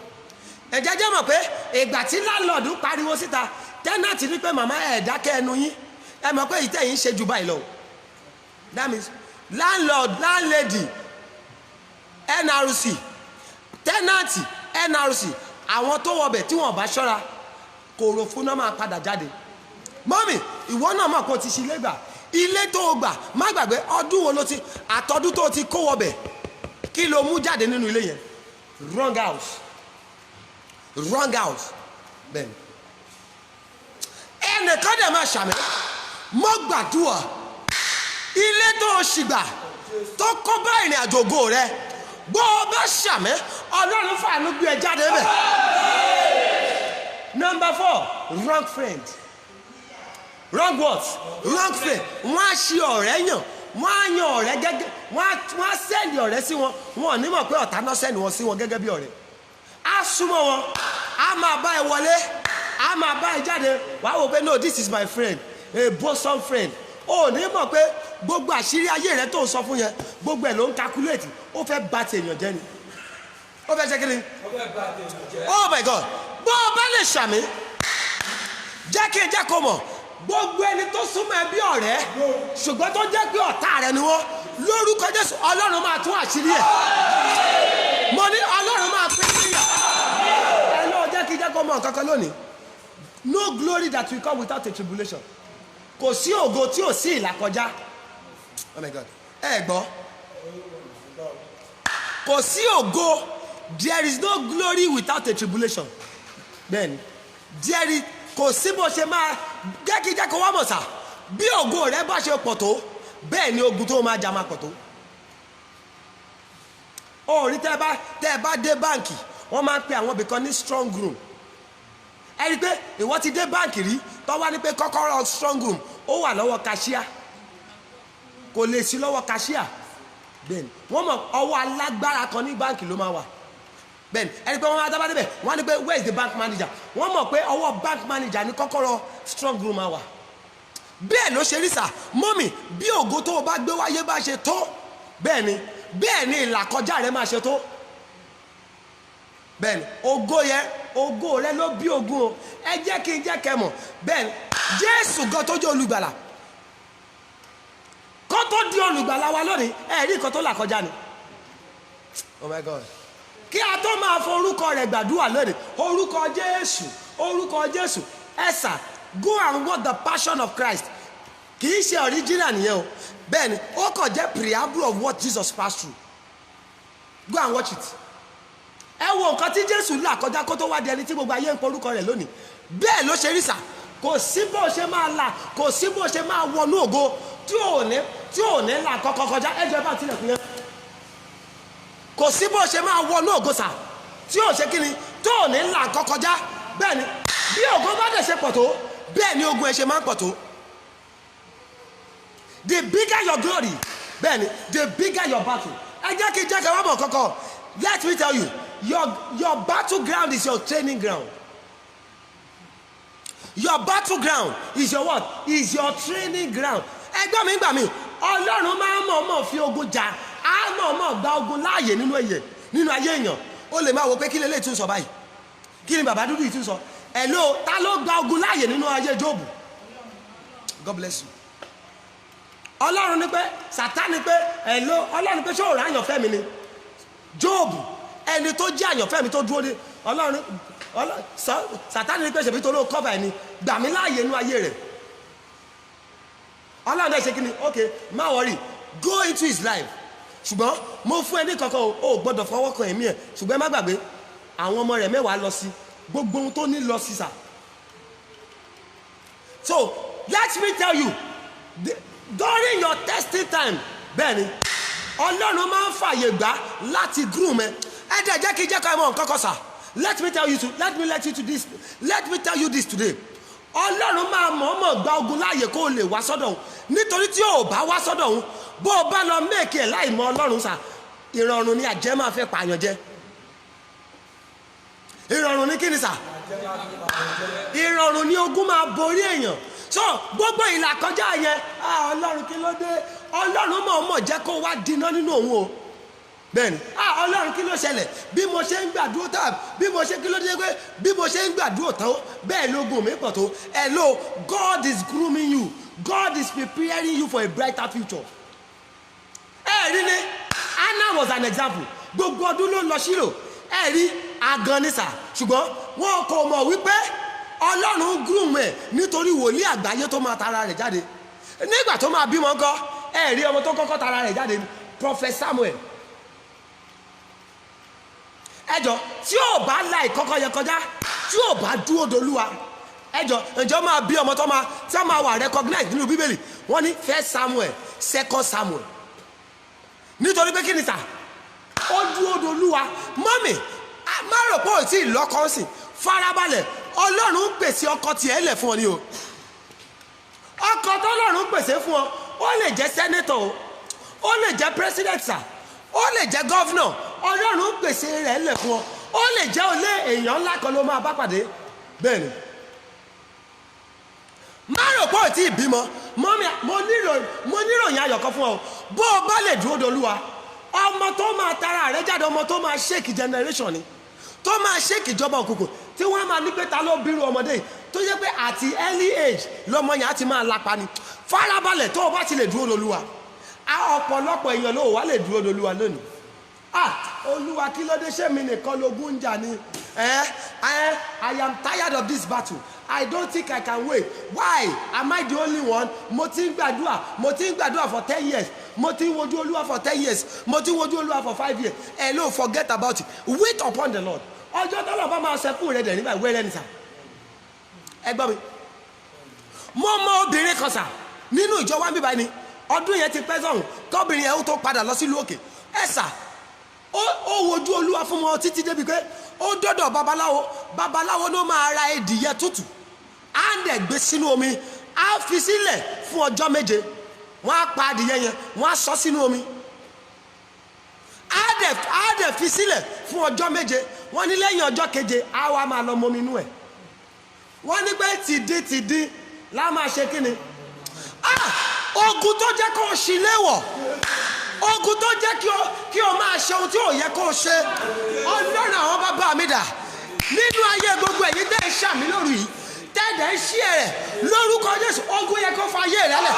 [SPEAKER 1] Ǹjẹ́ jẹ́ mọ̀ pé ìgbà tí láńlọ́ọ̀dù pariwo síta, tẹ́nàtì ní pé màmá ẹ̀ dákẹ́ ẹnu yín. Ẹ mọ̀ pé ìtẹ́ yìí ń ṣe jù báyìí lọ. That means landlord, landlady, NRC, tenant, NRC, àwọn tó wọbẹ̀ tí wọ́n bá ṣọ́ra, kòrò fún náà máa padà jáde. mọ́mì ìwọ náà mọ̀ pé o ti ṣe ilé gbà ilé tó o gbà má gbàgbé ọdún wo ló ti àtọdún tó o ti kó wọbẹ̀ kí ló mú jáde nínú ilé yẹn wrong house bẹ́ẹ̀ ni ẹnìkan dẹ̀ máa ṣàmì mọ́ gbàdúrà ilé tó o ṣì gbà tó kó bá ìrìn àjò ògo rẹ bó o bá ṣàmì ọlọ́run fàánú gbé ẹ jáde bẹ́ẹ̀. Number 4, wrong friend. Wrong what? Wrong friend. Wọ́n á ṣe ọ̀rẹ́ yàn wọ́n á yan ọ̀rẹ́ gẹ́gẹ́ wọ́n á sẹ́ndì ọ̀rẹ́ sí wọn wọn ò ní mọ̀ pé ọ̀tá náà sẹ́ndì wọn sí wọn gẹ́gẹ́ bí ọ̀rẹ́ á súnmọ́ wọn á máa bá ẹ wọlé á máa bá ẹ jáde wàá wò pé no this is my friend a bosom friend ó ní mọ̀ pé gbogbo àṣírí ayé rẹ tó ń sọ fún yẹn gbogbo ẹ̀ ló ń calculate ó fẹ́ bà tèèyàn jẹ́ ni ó fẹ́ ṣe kí ni oh my God bó o bá lè ṣàmì jẹ́ kí n jẹ́ kó mọ̀ gbogbo ẹni tó súnmọ́ ẹ bí ọ̀rẹ́ ṣùgbọ́n tó jẹ́ pé ọ̀tá rẹ ni wọ́n lórúkọ Jésù ọlọ́run máa tún àṣírí ẹ̀ mo ní ọlọ́run máa pín níyà ẹ lọ́ọ́ jẹ́ kí n jẹ́ kó mọ̀ kankan lónìí no glory that will come without a tribulation kò sí ògo tí ò sí ìlàkọjá oh my God ẹ gbọ́ kò sí ògo there is no glory without a tribulation bẹ́ẹ̀ni there is kò sí bó ṣe máa jẹ́ kó wá mọ̀ sá bí ògo rẹ bá ṣe pọ̀ tó bẹ́ẹ̀ ni ogun tó máa jà máa pọ̀ tó orí tẹ́ ẹ bá dé báǹkì wọ́n máa ń pe àwọn ibìkan ní strong room ẹ rí i pé ìwọ ti dé báǹkì rí tó wá ní pé kọ́kọ́rọ́ strong room ó wà lọ́wọ́ cashier kò lè sí lọ́wọ́ cashier bẹ́ẹ̀ni wọ́n mọ̀ ọwọ́ alágbára kan ní báǹkì ló máa wà bẹ́ẹ̀ni ẹni pé wọ́n máa dábàá débẹ̀ wọ́n á ní pé where is the bank manager wọ́n mọ̀ pé ọwọ́ bank manager ní kọ́kọ́rọ́ strong room máa wà bẹ́ẹ̀ ló ṣe rí sà mọ́mì bí ògo tó o bá gbé wáyé bá ṣe tó bẹ́ẹ̀ni ìlàkọjá rẹ máa ṣe tó bẹ́ẹ̀ni ògo rẹ ló bí ogun o ẹ jẹ́ kí n jẹ́ kẹ́ mọ̀ bẹ́ẹ̀ni Jésù gan tó jẹ́ olùgbàlà kó tó di olùgbàlà wa lónìí ẹ rí nǹkan tó là kọjá ni oh my God kí a tó máa fọ orúkọ rẹ̀ gbàdúrà lónìí orúkọ Jésù ẹ̀sà go and watch the passion of Christ kì í ṣe original nìyẹn o bẹ́ẹ̀ ni ó kàn jẹ́ preamble of what Jesus passed through go and watch it ẹ wo nǹkan tí Jésù là kọjá kó tó wá di ẹni tí gbogbo ayé ń pọ orúkọ rẹ̀ lónìí bẹ́ẹ̀ ló ṣe rí sà kò sí bó ṣe máa là kò sí bó ṣe máa wọnú ògo tí ò ní là kọ́kọ́ kọjá ẹjọ́ bá tilẹ̀kùn yẹn kò sí bó ṣe máa wọnú ògo sà tí ò ṣe kíni tó ò ní là kọkọjá bẹ́ẹ̀ ni bí ògo bá dẹ̀ ṣe pọ̀ tó bẹ́ẹ̀ ni ogun ẹ̀ ṣe máa ń pọ̀ tó the bigger your glory bẹ́ẹ̀ ni the bigger your battle ẹ jẹ́ kí n jẹ́ kí n wá mọ̀ kọ́kọ́ let me tell you your battle ground is your training ground your battle ground is your what is your training ground ẹgbẹ́ mi gbà mí Ọlọ́run máa ń mọ̀ọ́mọ̀ fi ogun jà á mọ̀ọ́mọ̀ gba ogun láàyè nínú ayé èèyàn ó lè máa wo pé kí lè lè tún sọ báyìí kí ni bàbá dúdú yìí tún sọ hello ta ló gba ogun láàyè nínú ayé Jóòbù God bless you Ọlọ́run ní pé Sátánì pé hello Ọlọ́run pé ṣé òòrùn àyànfẹ́ mi ni Jóòbù ẹni tó jẹ́ àyànfẹ́ mi tó dúró dé Ọlọ́run Sátánì ní pé ṣèbí tó ló kọ́fà ẹni gbà mí láàyè nínú ayé rẹ̀ Ọlọ́run náà ṣe kí ni okay má worry go into his life ṣùgbọ́n mo fún ẹni kankan o gbọ́dọ̀ fọwọ́ kan ẹ̀mí ẹ̀ ṣùgbọ́n ẹ má gbàgbé àwọn ọmọ rẹ̀ 10 lọ sí gbogbo ohun tó ní lọ sí sà so let me tell you during your testing time bẹ́ẹ̀ ni Ọlọ́run máa ń fààyè gbà láti groom ẹ dẹ̀ jẹ́ kí n jẹ́ ká ẹ mọ̀ nǹkan kan sà let me tell you this today Ọlọ́run máa mọ̀ọ́mọ̀ gba ogun láàyè kó o lè wá sọ́dọ̀ òun nítorí tí o bá wá sọ́dọ̀ òun bó o bá lọ méèkì ẹ̀ láì mọ Ọlọ́run sà ìrọ̀rùn ni àjẹ́ máa fẹ́ pààyàn jẹ ìrọ̀rùn ni kí ni sà ìrọ̀rùn ni ogun máa borí èèyàn so gbogbo ìlàkọjá yẹn Ọlọ́run kí ló dé Ọlọ́run mọ̀ọ́mọ̀ jẹ́ kó wá dínà nínú òun o bẹ́ẹ̀ni Ọlọ́run kí ló ṣẹlẹ̀ bí mo ṣe ń gbàdúró tán bí mo ṣe kí ló dé pé bí mo ṣe ń gbàdúró tán bẹ́ẹ̀ lógun mi pọ̀ tó hello God is grooming you God is preparing you for a brighter future rí ni Anna was an example gbogbo ọdún ló lọ sílò rí agan ní sà ṣùgbọ́n wọn kò mọ̀ wípé Ọlọ́run groom ẹ̀ nítorí wòlíì àgbáyé tó máa tara rẹ̀ jáde. Nígbà tó máa bímọ ńkọ́, ẹ rí ọmọ tó kọ́kọ́ tara rẹ̀ jáde ní Prophet Samuel. Ẹjọ́ tí ò bá la ìkọ́kọ́ yẹn kọjá, tí ò bá dúró dolúwa, ẹjọ́ ǹjọ́ máa bí ọmọ tó máa wà recognize nínú Bíbélì. Wọ́n ní 1 Samuel 2 Samuel. Nítorí pé kí ni sà? Ó dúró dolúwa. Mọ́mì, má rò pé ò tí ì lọ́kọ́ sí, farabalẹ̀. Ọlọ́run pèsè ọkọ tiẹ̀ lẹ̀ fún ọ ni o. Ọkọ tọ́lọ́run pèsè fún ọ, ó lè jẹ́ sẹ́nétọ̀ o, ó lè jẹ́ president sà, ó lè jẹ́ gọ́vnọ̀. Ọlọ́run pèsè rẹ̀ lẹ̀ fún ọ, ó lè jẹ́ olé èèyàn ńlá kan ló máa bá pàdé. Bẹ́ẹ̀ ni, má rò pé ò tí ì bímọ. Mọ́mí, mo níròyìn ayọ̀ kan fún ọ. Bó o bá lè dúró dolúwa, ọmọ tó máa tara rẹ̀ jáde, ọmọ tó máa shake generation ni, tó máa shake ìjọba òkùnkùn, tí wọ́n máa ní pé ta ló bírú ọmọdé tó yẹ pé àti early age lọmọ yẹn á ti máa lapa ni. Farabalẹ̀ tó o bá ti lè dúró dolúwa. Ọ̀pọ̀lọpọ̀ èèyàn ló wà lè dúró dolúwa lónìí. Olúwa kí ló dé, ṣé mi nìkan lógún ń jà ni? I am tired of this battle. I don't think I can wait. Why? Am I the only one? Mo ti ń gbàdúrà for 10 years. Mo ti ń wojú Olúwa for 10 years. Mo ti ń wojú Olúwa for 5 years. Hello, forget about it. Wait upon the Lord. Ọjọ́ tọ́lọ̀ bá máa ṣẹ́kù rẹ̀ dẹ̀ nígbà wẹ́rẹ́ ní sà. Ẹ gbọ́ mi. Mo mọ obìnrin kan sà nínú ìjọ wa ń bíbá ni. Ọdún yẹn ti pẹ́ sọ̀hún kọ́bìnrin yẹn ó tó padà lọ sílùú òkè. Ẹ sà, ó wojú Olúwa fún wọn títí débi pé ó dọ́dọ̀ babaláwo ló máa ra ẹdìyẹ tútù, á dẹ̀ gbé sínú omi, á fi sílẹ̀ fún ọjọ́ méje. Wọ́n á pa adìyẹ yẹn, wọ́n á sọ sínú omi, á dẹ̀ fi sílẹ̀ fún ọjọ́ méje. Wọ́n ní lẹ́yìn ọjọ́ keje á wá máa lọ mọmi inú ẹ̀. Wọ́n ní pé tìdí lá máa ṣe kí ni? Ogun tó jẹ́ kó o ṣì léwọ̀, ogun tó jẹ́ kí o máa ṣe ohun tí ò yẹ kó o ṣe. Ọlọ́run àwọn bàbá mi dà nínú ayé gbogbo ẹ̀yin tẹ́ ẹ ṣàmì lóru yìí, tẹ́ẹ̀dẹ̀ ń ṣí ẹ̀rẹ̀ lórúkọ Jésù. Ogun yẹ kó fa ayé rẹ lẹ̀.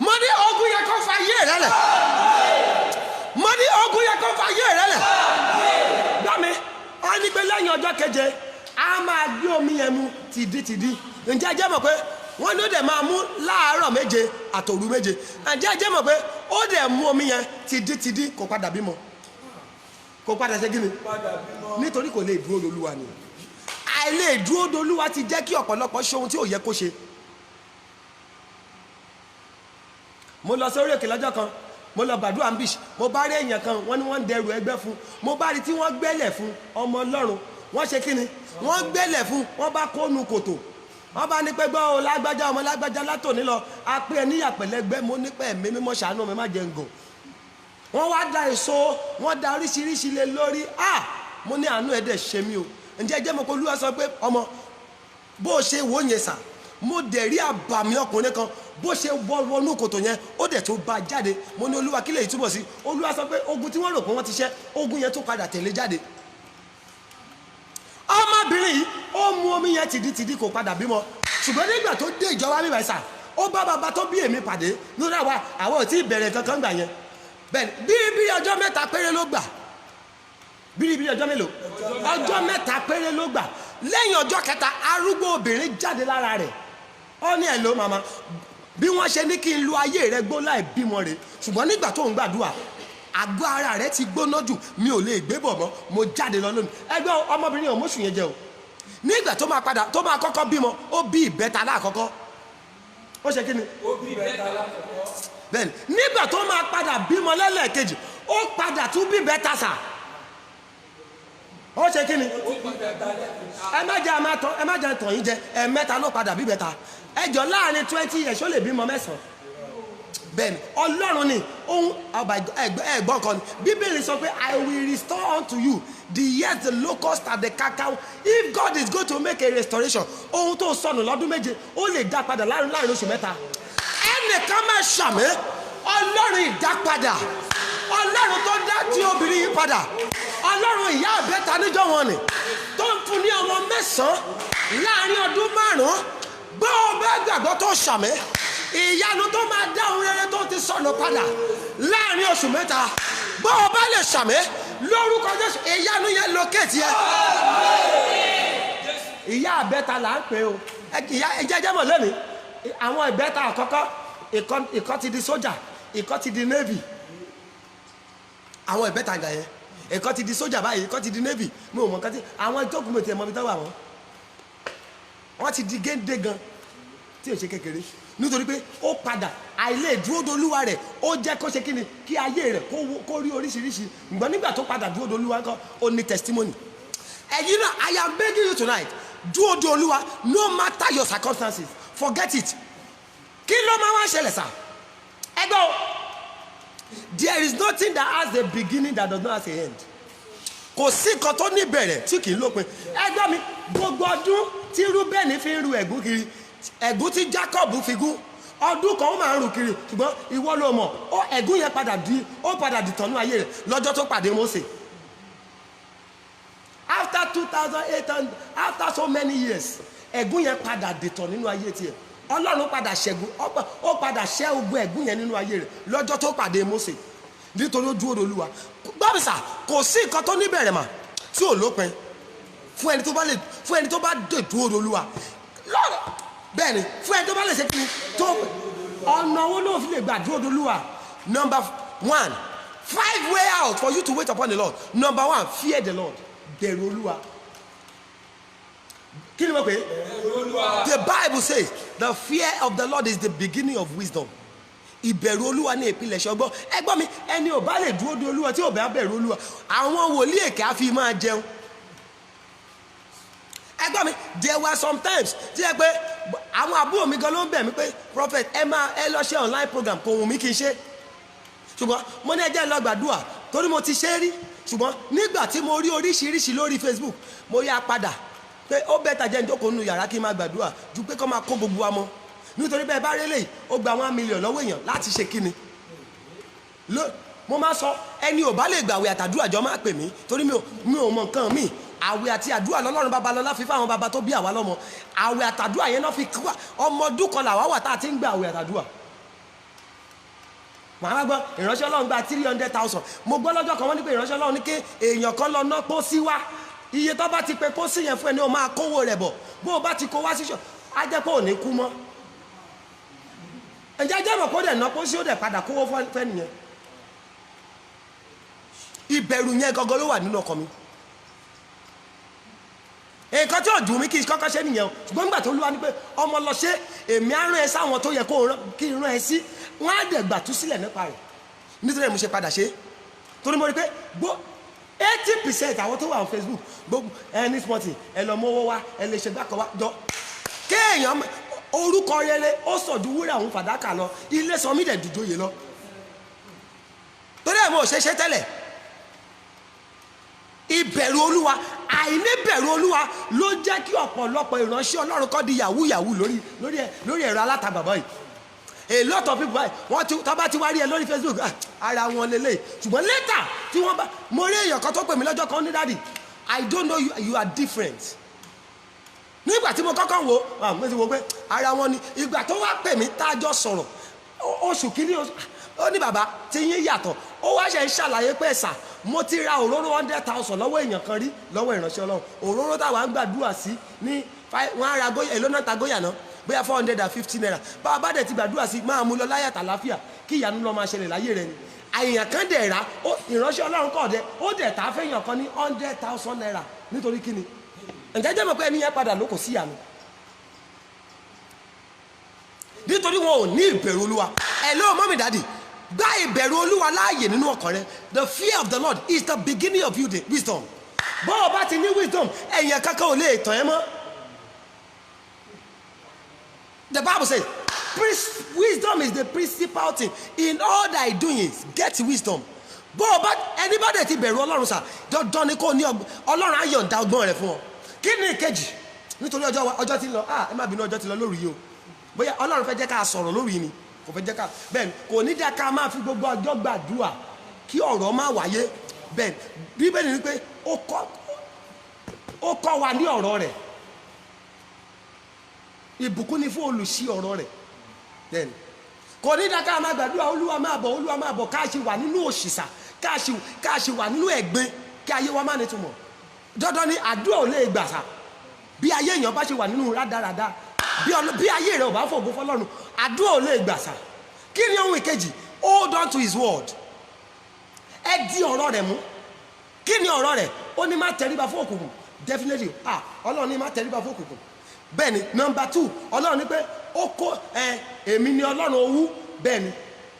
[SPEAKER 1] Mo ní ogun yẹ kó fa ayé rẹ lẹ̀. Mo ní ogun yẹ kó fa ayé rẹ lẹ̀. Gbá mi, wọ́n ní pé lẹ́yìn ọjọ́ keje a máa gbé omi yẹn mu tìdí. Ǹjẹ́ ẹ jẹ́ mọ̀ pé wọ́n ló dẹ̀ máa mú láàárọ̀ méje àtòru méje? Ǹjẹ́ ẹ jẹ́ mọ̀ pé ó dẹ̀ mú omi yẹn tìdí kò padà bímọ, kò padà ṣe gíní, nítorí kò lè dúró dolúwa ni. Àìlè dúró dolúwa ti jẹ́ kí ọ̀pọ̀lọpọ̀ ṣe ohun tí ò yẹ kó ṣe. Mo lọ sórí òkè lọ́jọ́ kan, mo lọ gbàdúrà ambish, mo bá rí èèyàn kan, wọ́n ní wọ́n ń dẹrù ẹgbẹ́ fún, mo bá rí tí wọ́n gbẹ́lẹ̀ fún ọmọ Ọlọ́run. Wọ́n ṣe kíni? Wọ́n gbẹ́lẹ̀ fún, wọ́n bá kónú kòtò. Wọ́n bá ní pé gbọ́ ọ lágbájá ọmọ lágbájá látòní lọ, a pé ẹ níyà pẹ̀lẹ́gbẹ́. Mo ní pé ẹ̀mí mímọ́ ṣàánú mi, má jẹ́ ń gùn. Wọ́n wá da èso, wọ́n da oríṣiríṣi lé lórí. Mo ní àánú ẹ̀ dẹ̀ ṣe mí o. Ǹjẹ́ jẹ́ mo kó Olúwa sọ pé ọmọ bó o ṣe wò yẹn sà, mo dẹ̀ rí àbàmì ọkùnrin kan bó ṣe wọnú kòtò yẹn, ó dẹ̀ tó bá jáde. Mo ní Olúwa kí lè túbọ̀ sí? Olúwa sọ pé ogun tí wọ́n rò pé wọ́n ti ṣẹ́, ogun yẹn tó padà tẹ̀lé jáde. Ọmọbìnrin yìí ó mu omi yẹn tìdí kò padà bímọ. Ṣùgbọ́n nígbà tó dé ìjọba mi báyìí sà, ó bá bàbá tó bí èmi pàdé lórí àwọn ò tí ì bẹ̀rẹ̀ kankan gbà yẹn. Bẹ́ẹ̀ni, bíríbírí ọjọ́ mẹ́ta péré ló gbà. Bíríbírí ọjọ́ mélòó? Ọjọ́ mẹ́ta péré ló gbà. Lẹ́yìn ọjọ́ kẹta, arúgbó obìnrin jáde lára rẹ̀. Ó ní hello màmá, bí wọ́n ṣe ní kí n lu ayé rẹ gbó láì bímọ rẹ̀. Ṣùgbọ́n nígbà tó ń gbàdúrà, àgọ́ ara rẹ̀ ti gbóná jù, mi ò lè gbé bọ̀ mọ́, mo jáde lọ lónìí. Ẹgbẹ́ ọmọbìnrin ò mọ́ṣù yẹn jẹ o. Nígbà tó máa kọ́kọ́ bímọ, ó bí ìbẹ́ta láàkọ́kọ́. Ó ṣe kí ni?
[SPEAKER 3] Ó bí ìbẹ́ta lákọ̀ọ́kọ́.
[SPEAKER 1] Bẹ́ẹ̀ni, nígbà tó máa padà bímọ lẹ́lẹ́kejì, ó padà tún bí ìbẹ́ta sà. Ó ṣe kí ni? Ẹ má jẹ́ tàn yín jẹ, ẹ̀mẹ́ta ló padà bí ìbẹ́ta. Ẹjọ́ láàrin 20 years ó lè bímọ 9. Bẹ́ẹ̀ni, Ọlọ́run ni ohun ẹ̀gbọ́n kan ni. Bíbélì sọ pé I will restore unto you the years the locust and the cacao. If God is going to make a restoration, ohun tó sọnù lọ́dún méje ó lè dá padà láàrin oṣù mẹ́ta. Ẹnìkan máa ṣàmì Ọlọ́run ìdápadà, Ọlọ́run tó dá tí obìnrin yìí padà, Ọlọ́run ìyá àbẹ́ta níjọ́ wọn ni tó ń fún ní ọmọ 9 láàrin ọdún 5. Bó o bá gbàgbọ́ tó ṣàmì, ìyanu tó máa dá ohun rere tó ti sọnù padà láàrin oṣù 3. Bó o bá lè ṣàmì lórúkọ Jésù, ìyanu yẹn lókèétì ẹ. ìyá àbẹ́ta là ń pè o ẹjẹ́ mọ̀ lónìí àwọn ìbẹ́ta àkọ́kọ́ ìkan ti di sójà ìkan ti di navy àwọn ìbẹ́ta gà yẹn ìkan ti di sójà báyìí ìkan ti di navy mi ò mọ̀ nǹkan tí àwọn ìtókùn mi ti ẹ̀ mọ́ bí tọ́wọ́ àwọn wọ́n ti di géńdé gan tí ò ṣe kékeré nítorí pé ó padà àìlè dúró dolúwa rẹ̀ ó jẹ́ kó ṣe kíni kí ayé rẹ̀ kó rí oríṣiríṣi ǹgbọ́n nígbà tó padà dúró dolúwa kan ó ní testimony. ẹ̀yin náà I am begging you tonight dúró dolúwa no matter your circumstances forget it. kí ló máa wá ṣẹlẹ̀ sá ẹgbẹ́ o there is nothing that has a beginning that does not have a end. kò sí nǹkan tó ní ìbẹ̀rẹ̀ tí kì í lópin. ẹgbẹ́ mi gbogbo ọdún tí Rúbẹ́nì fi ń ru ẹ̀gún kiri ẹ̀gún tí Jacob fi gún ọdún kan ó máa ń rù kiri ṣùgbọ́n ìwọ ló mọ̀ ẹ̀gún yẹn padà di tọ̀nú ayé rẹ̀ lọ́jọ́ tó pàdé Mósè. after 2,800 after so many years ẹ̀gún yẹn padà dìtọ̀ nínú ayé tiẹ̀ Ọlọ́run padà ṣẹ́gun ó padà ṣẹ́ ogun ẹ̀gún yẹn nínú ayé rẹ̀ lọ́jọ́ tó pàdé Mósè nítorí ó dúró Olúwa. gbọ́bìsà kò sí nǹkan tó níbẹ̀rẹ̀ mà tí ò lópin fún ẹni tó bá dé dúró Olúwa lọ́rọ̀ bẹ́ẹ̀ ni fún ẹni tó bá lè ṣe kí ni tó ọ̀nà owó náà fi lè gbà dúró Olúwa. number 1 5 way out for you to wait upon the Lord. number 1 fear the Lord bẹ̀rù Olúwa. kí ni mo pè é the Bible says the fear of the Lord is the beginning of wisdom. ìbẹ̀rù Olúwa ní ìpilẹ̀ṣẹ̀ ọgbọ́n. ẹgbọ́n mi ẹni ò bá lè dúró de Olúwa tí ò bá bẹ̀rù Olúwa àwọn wòlíì èké á fi máa jẹun. ẹgbọ́n mi there were sometimes tí ẹ pé àwọn àbúrò mi gan ló ń bẹ̀ mí pé prophet ẹ lọ ṣe online program kò wù mí kí n ṣe ṣùgbọ́n mo ní ẹjẹ́ lọ gbàdúrà torí mo ti ṣe é rí ṣùgbọ́n nígbà tí mo rí oríṣiríṣi lórí Facebook mo yá padà pé ó bẹ́tà jẹ́ ìjókòó nínú yàrá kí n máa gbàdúrà ju pé kó máa kó gbogbo wa mọ́ nítorí bẹ́ẹ̀ bá rélé ó gba 1 million lọ́wọ́ èèyàn láti ṣe kíni mo máa sọ ẹni ò bá lè gbàwé àtàdúrà jọ máa pè mí torí mi ò mọ nǹkan míì àwẹ̀ àti àdúrà lọ́lọ́run babalọ́lá fi fáwọn baba tó bí àwa lọ́mọ àwẹ̀ àtàdúrà yẹn náà fi wá ọmọ ọdún kan làwa wà tá a ti ń gba àwẹ̀ àtàdúrà. màá gbọ́ ìránṣẹ́ Ọlọ́run gba 300,000 mo gbọ́ lọ́jọ́ kan wọ́n ní pé ìránṣẹ́ Ọlọ́run ní kí èèyàn kan lọ ná pósí wá iye tó bá ti pe pósí yẹn fún ẹni ó máa kówó rẹ̀ bọ̀ bó o bá ti kó wá síṣọ́ á jẹ́ pé ò ní kú mọ́. ǹjẹ́ jẹ́ mọ̀ kó dẹ̀ ná pósí ó dẹ̀ padà kówó fẹ́ nìyẹn. ìbẹ̀rù yẹn gangan ló wà nínú ọkàn mi. nǹkan tí ò dùn mí kí n kọ́kọ́ ṣe nìyẹn o ṣùgbọ́n nígbà tó Olúwa ní pé ọmọ lọ ṣe èmi á rán ẹ sáwọn tó yẹ kí n rán ẹ sí wọ́n á dẹ̀ gbà tú sílẹ̀ nípa rẹ̀ nítorí mo ṣe padà ṣe torí mo rí pé 80% àwọn tó wà on Facebook gbogbo ẹni smọ́tì ẹ lọ mọ́wọ́ wá ẹ lè ṣe gbàkọ̀ wá jọ kéèyàn orúkọ rere ó sọ̀dù wúrà òun fàdákà lọ ilé sọmí dẹ̀ dùjòyè lọ torí ẹ̀ mo ṣe tẹ́lẹ̀ ìbẹ̀rù Olúwa àìní bẹ̀rù Olúwa ló jẹ́ kí ọ̀pọ̀lọpọ̀ ìránṣẹ́ Ọlọ́run kọ́ di yahoo lórí ẹ̀rọ alátagbà báyìí a lot of people báyìí wọ́n tó bá ti wá rí ẹ lórí Facebook ara wọn lélẹ̀ ṣùgbọ́n later tí wọ́n bá mo rí èèyàn kan tó pè mí lọ́jọ́ kan ní dáàdì I don't know you are different nígbà tí mo kọ́kọ́ wo mo ti wo pé ara wọn ni ìgbà tó wá pè mí tájọ́ sọ̀rọ̀ oṣù kìíní ó ní bàbá tí yín yàtọ̀ ó wá ṣe ń ṣàlàyé pé ẹ̀sà mo ti ra òróró 100,000 lọ́wọ́ èèyàn kan rí lọ́wọ́ ìránṣẹ́ Ọlọ́run òróró táwa ń gbàdúrà sí ní wọ́n á ra èlò náà ta góyà náà bóyá 450 naira báwa bá dẹ̀ ti gbàdúrà sí máa mú lọ láyà tàlàáfíà kí ìyanu lọ máa ṣẹlẹ̀ láyé rẹ ni àyèyàn kan dẹ̀ ra ìránṣẹ́ Ọlọ́run kọ̀ dẹ̀ ó dẹ̀ ta fẹ́yàn kan ní 100,000 naira nítorí kíni ǹjẹ́ jẹ́ mọ̀ pé ẹni yẹn padà ló kò sí ìyanu nítorí wọn ò ní ìbẹ̀rù Olúwa ẹ̀ ló mọ́mì dádì gba ìbẹ̀rù Olúwa láàyè nínú ọkàn rẹ the fear of the Lord is the beginning of wisdom bó o bá ti ní wisdom ẹ̀yàn kankan ò lè tàn ẹ́ mọ́. The Bible says wisdom is the principal thing in all thy doings get wisdom. bó o bá ẹni bá dẹ̀ ti bẹ̀rù Ọlọ́run sà dandan ni kò ní Ọlọ́run á yọ̀ǹda ọgbọ́n rẹ̀ fún ọ. kí ni ìkejì nítorí ọjọ́ ti lọ ẹ má bínú ọjọ́ ti lọ lórí yìí o bóyá Ọlọ́run fẹ́ jẹ́ ká sọ̀rọ̀ lórí yìí ni kò fẹ́ jẹ́ ká bẹ́ẹ̀ kò ní jẹ́ ká máa fi gbogbo ọjọ́ gbàdúrà kí ọ̀rọ̀ má wáyé bẹ́ẹ̀ Bíbélì ní pé ó kọ́ wa ní ọ̀rọ̀ rẹ̀ ìbùkún ni fún olùṣí ọ̀rọ̀ rẹ̀ bẹ́ẹ̀ kò ní jẹ́ ká máa gbàdúrà Olúwa máa bọ̀ ká ṣe wà nínú òṣìṣà ká ṣe wà nínú ẹ̀gbin kí ayé wa má nítumọ̀ dandan ni àdúrà ò lè gbà sá bí ayé èèyàn bá ṣe wà nínú rádaràda bí ayé rẹ̀ ò bá fògo fọlọ́run àdúrà ò lè gbàsà. Kí ni ohun ìkejì? Hold on to his word. Ẹ di ọ̀rọ̀ rẹ̀ mú. Kí ni ọ̀rọ̀ rẹ̀? Ó ní má tẹríba fún òkùnkùn. Definitely Ọlọ́run ní má tẹríba fún òkùnkùn. Bẹ́ẹ̀ ni number 2 Ọlọ́run ní pé ó kó èmi ni Ọlọ́run owú. Bẹ́ẹ̀ ni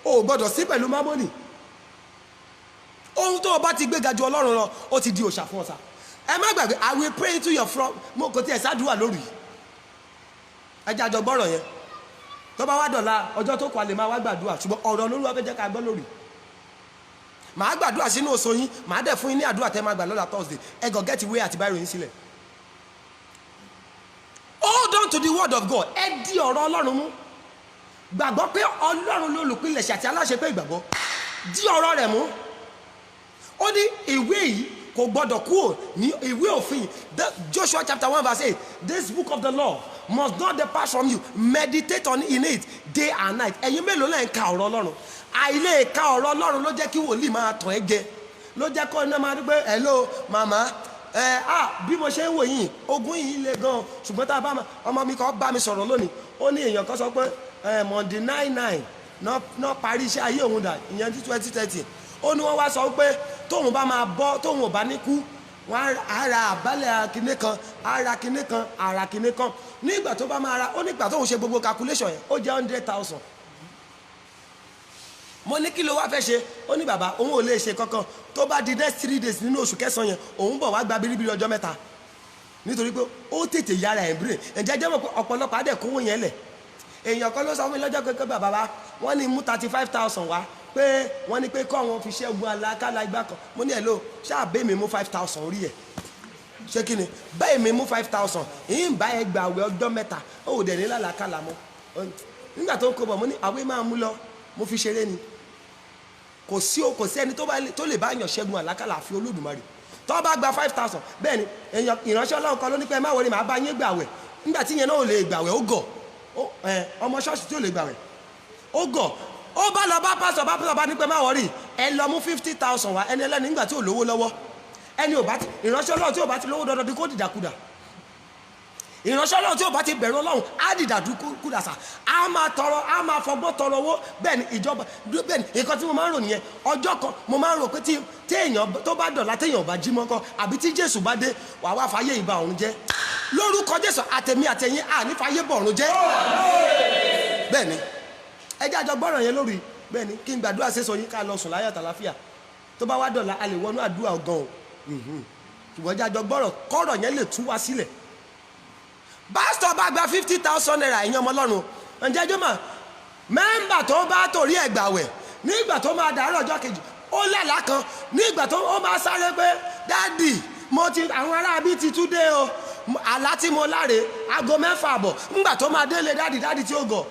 [SPEAKER 1] o ò gbọ́dọ̀ sí pẹ̀lú mámọ́nì. Ohun tó o bá ti gbéga ju Ọlọ́run lọ ó ti di òòṣà fún ọ sá. Ẹ má gbàgbé I will pray into your front. Mo kò tiẹ̀ sádùúrà lórí. Ẹ jẹ́ àjọ gbọ́rọ̀ yẹn. Tó bá wá dọ̀la ọjọ́ tó kọ àlè máa wá gbàdúrà ṣùgbọ́n ọ̀rọ̀ Olúwa fẹ́ jẹ́ ká gbọ́ lórí. Màá gbàdúrà sínú oṣù yín, màá dẹ̀ fún yín ní àdúrà tẹ́ máa gbà lọ́la Thursday. Ẹ gọ̀ get ìwé àti báyìí ròyìn sílẹ̀. Hold on to the word of God. Ẹ di ọ̀rọ̀ Ọlọ́run mú. Gbàgbọ́ pé Ọlọ́run ló olùpilẹ̀ṣẹ̀ àti aláṣẹ pé ìgbàgbọ́. Di ọ̀rọ̀ rẹ̀ mú. Ó ní ìwé yìí kò gbọ́dọ̀ kúrò ní ìwé òfin. Joshua chapter 1 verse 8. This book of the law must not depart from you. Meditate on in it day and night. Ẹ̀yin mélòó lẹ́ ń ka ọ̀rọ̀ Ọlọ́run? Àìlè ka ọ̀rọ̀ Ọlọ́run ló jẹ́ kí wòlíì máa tàn ẹ́ jẹ. Ló jẹ́ kó iná máa rí pé hello màmá bí mo ṣe ń wò yín ogun yìí le gan ṣùgbọ́n tá a bá ọmọ mi kan bá mi sọ̀rọ̀ lónìí ó ní èèyàn kan sọ pé Monday 9/9 náà parí iṣẹ́ ayé òun dà ìyẹn tí 2030 ó ní wọ́n wá sọ pé tóun bá máa bọ́ tóun ò bá ní kú wọ́n á ra àbálẹ̀ kinní kan ara kinní kan ara kinní kan nígbà tó bá máa ra ó nígbà tóun ṣe gbogbo calculation yẹn ó jẹ́ 100,000. Mo ní kí ló wá fẹ́ ṣe ó ní bàbá òun ò lè ṣe kankan tó bá di next 3 days nínú oṣù kẹsàn-án yẹn òun bọ̀ wá gba biribiri ọjọ́ 3 nítorí pé ó tètè yára ẹ̀ ń bèrè ǹjẹ́ jẹ́ mọ̀ pé ọ̀pọ̀lọpọ̀ adẹ̀ kówó yẹn lẹ̀ èèyàn kan ló sọ fún mi lọ́jọ́ pé bàbá wa wọ́n ní mú 35,000 wá pé wọ́n ní pé kọ́ wọn fi ṣẹ́gun alákàlà ìgbà kan mo ní ẹ̀ ló ṣáà bẹ́ẹ̀ mi mú 5,000 orí ẹ̀ ṣé kí ni bẹ́ẹ̀ mi mú 5,000 ìyín bá ẹ gbà àwẹ̀ ọjọ́ 3 ó ò dẹ̀ ní lálàkàlà mọ́ nígbà tó ń kó bọ̀ mo ní àwẹ̀ máa mú lọ mo fi ṣeré ni kò sí ẹni tó lè bá yàn ṣẹ́gun àlákàlà àfi Olódùmarè tó bá gba 5,000 bẹ́ẹ̀ ni èèyàn ìránṣẹ́ Ọlọ́run kan ló ní pé má wọlé màá bá yín gbàwẹ̀ nígbà tí yẹn náà ò lè gbàwẹ̀ ó gọ̀ ọmọ ṣọ́ọ̀ṣì tí ò lè gbàwẹ̀ ó gọ̀ ó bá lọ bá pásọ̀ bá ní pé má wọrí ẹ lọ mú 50,000 wá ẹni ẹlẹ́ni nígbà tí ò lówó lọ́wọ́ ẹni ìránṣẹ́ Ọlọ́run tí ò bá ti lówó dandan bí kò dìdàkudà ìránṣẹ́ Ọlọ́run tí ò bá ti bẹ̀rù Ọlọ́run á dìdàkudà sà á máa fọgbọ́n tọrọ owó bẹ́ẹ̀ ni ìjọba bẹ́ẹ̀ ni nǹkan tí mo máa ń rò nìyẹn ọjọ́ kan mo máa ń rò pé tí èèyàn tó bá dọ̀la téèyàn bá jí mọ́kọ́ àbí tí Jésù bá dé wà wá fàyè ìbà ọ̀run jẹ́ lórúkọ Jésù àtẹ̀mí àtẹ̀yìn ní fàyè bọ̀ ọ̀run jẹ́ bẹ́ẹ̀ ni ẹjẹ́ àjọ gbọ́ràn yẹn lórí bẹ́ẹ̀ ni kí n gbàdúrà ṣe sọ yín ká lọ sùn láyọ̀ àtàláfíà tó bá wá dọ̀la a lè wọnú àdúrà ọ̀gàn o ṣùgbọ́n ẹjẹ́ àjọ gbọ́rọ̀ kọ́rọ̀ yẹn lè tú wá sílẹ̀ pásítọ̀ bá gba 50,000 naira ẹ̀yin ọmọ Ọlọ́run ǹjẹ́ ẹjọ́ mà mẹ́mbà tó bá torí ẹ̀ gbàwẹ̀ nígbà tó máa dàárọ̀ ọjọ́ kejì ó lálàá kan nígbà tó ó máa sáré pé dáàdì àwọn aráabí ti tún dé o àlá tí mo láre aago 6 àbọ̀ nígbà tó máa délé dáàdì tí ó gọ̀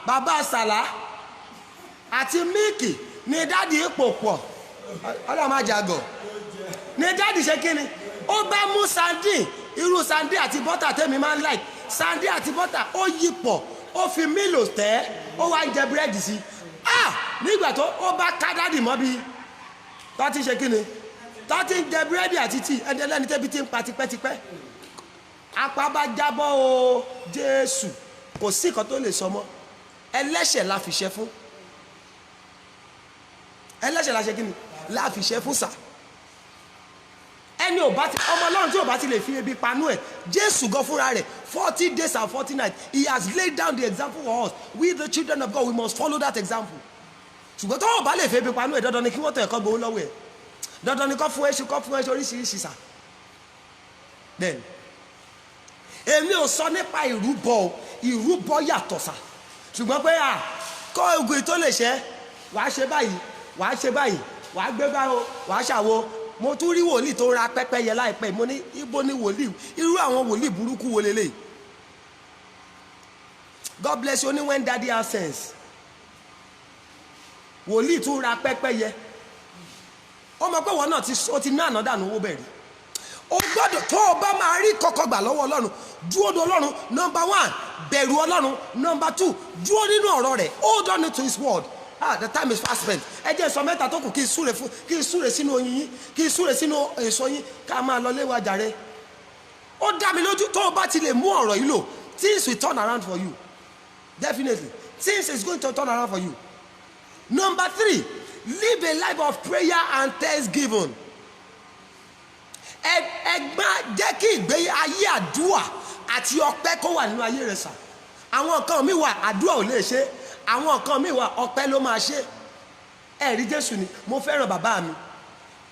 [SPEAKER 1] bàbá sàlá àti míìkì ni dáàdì ipò pọ̀ ọlọ́màjàgọ̀ ni dáàdì ṣe kí ni ó bá mú sandin irú sandin àti bọ́tà tẹ́mi máa ń like sandin àti bọ́tà ó yí pọ̀ ó fi mílò tẹ́ ó wá ń jẹ búrẹ́dì sí nígbà tó ó bá ká dáàdì mọ́ bí tó ti ṣe kí ni tó ti ń jẹ búrẹ́dì àti tíì ẹni ẹlẹ́ni tẹ́bi ti ń pa tipẹ́tipẹ́ apá bá jábọ́ o Jésù kò sí nǹkan tó lè sọ mọ́ ẹlẹ́ṣẹ̀ la fìṣẹ́ fún ẹlẹ́ṣẹ̀ la ṣe kí ni la fìṣẹ́ fún sà ẹni ọmọ Ọlọ́run tí ò bá ti lè fi ebi panú ẹ̀ Jésù gan fúnra rẹ̀ 40 days and 40 nights he has laid down the example for us we the children of God we must follow that example ṣùgbọ́n tó ò bá lè fi ebi panú ẹ̀ dandan ni kí wọ́n tẹ̀ ẹ̀kọ́ gbowó lọ́wọ́ ẹ̀ dandan ni kọ́ fún ẹṣu oríṣiríṣi sà then èmi ò sọ nípa ìrúbọ yàtọ̀ sà ṣùgbọ́n pé kọ́ ogun tó lè ṣe wàá ṣe báyìí wàá ṣe báyìí wàá gbé báwo wàá ṣàwo mo tún rí wòlíì tó ra pẹ́pẹ́yẹ láìpẹ́ mo ní ibo ni wòlíì irú àwọn wòlíì burúkú wo lélẹ̀ God bless you only when daddy has sense wòlíì tún ra pẹ́pẹ́yẹ ó mọ̀ pé wọ́n náà ti ná àná dànù owó bẹ̀rẹ̀ o gbọ́dọ̀ tó o bá máa rí kọ́kọ́ gbà lọ́wọ́ Ọlọ́run dúró de Ọlọ́run number 1 bẹ̀rù Ọlọ́run number 2 dúró nínú ọ̀rọ̀ rẹ̀ hold on to his word the time is fast spent ẹ jẹ́ sọ mẹ́ta tó kù kí n súre sínú oyin yín kí n súre sínú èso yín ká máa lọ léwà jàre ó dá mi lójú tó o bá ti lè mú ọ̀rọ̀ yìí lò things will turn around for you definitely things is going to turn around for you. Number 3, live a life of prayer and thanksgiving. Ẹgbẹ́ jẹ́ kí ìgbé ayé àdúrà àti ọpẹ́ kó wà nínú ayé rẹ sà. Àwọn nǹkan mi wà àdúrà ò lè ṣe, àwọn nǹkan mi wà ọpẹ́ ló máa ṣe. Ẹ̀rí Jésù ni mo fẹ́ràn bàbá mi.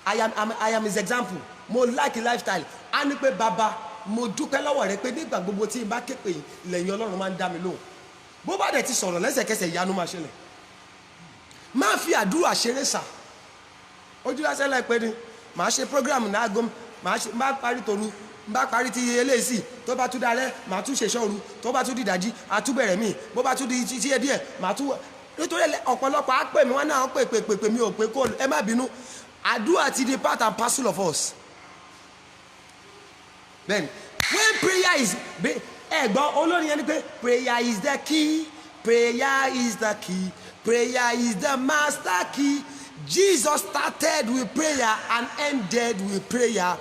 [SPEAKER 1] I am his example. Mo like lifestyle. A ní pé bàbá mo dúpẹ́ lọ́wọ́ rẹ pé nígbà gbogbo tí n bá ké pè lẹ́yìn Ọlọ́run máa ń dá mi lóhùn. Bó bá dẹ̀ ti sọ̀rọ̀ lẹ́sẹ̀kẹsẹ̀ ìyanu máa ṣẹlẹ̀. Má fi àdúrà ṣeré sà. Ojú lásán láìpẹ́ ni màá ṣe program náà gom má parí toru bá parí ti eléyìí tó bá tún dalẹ́ màá tún ṣe ṣọ́ọ̀rù tó bá tún di ìdájí àtúbẹ̀rẹ̀ mi bó bá tún di tí díẹ̀ màá tún nítorí ọ̀pọ̀lọpọ̀ á pè mí wọ́n náà pè mí ò pé kó ẹ má bínú àdúrà ti di part and parcel of us. Then when prayer is ẹ̀gbọ́n olórin yẹn ni pé prayer is the key, prayer is the key, prayer is the master key. Jesus started with prayer and ended with prayer.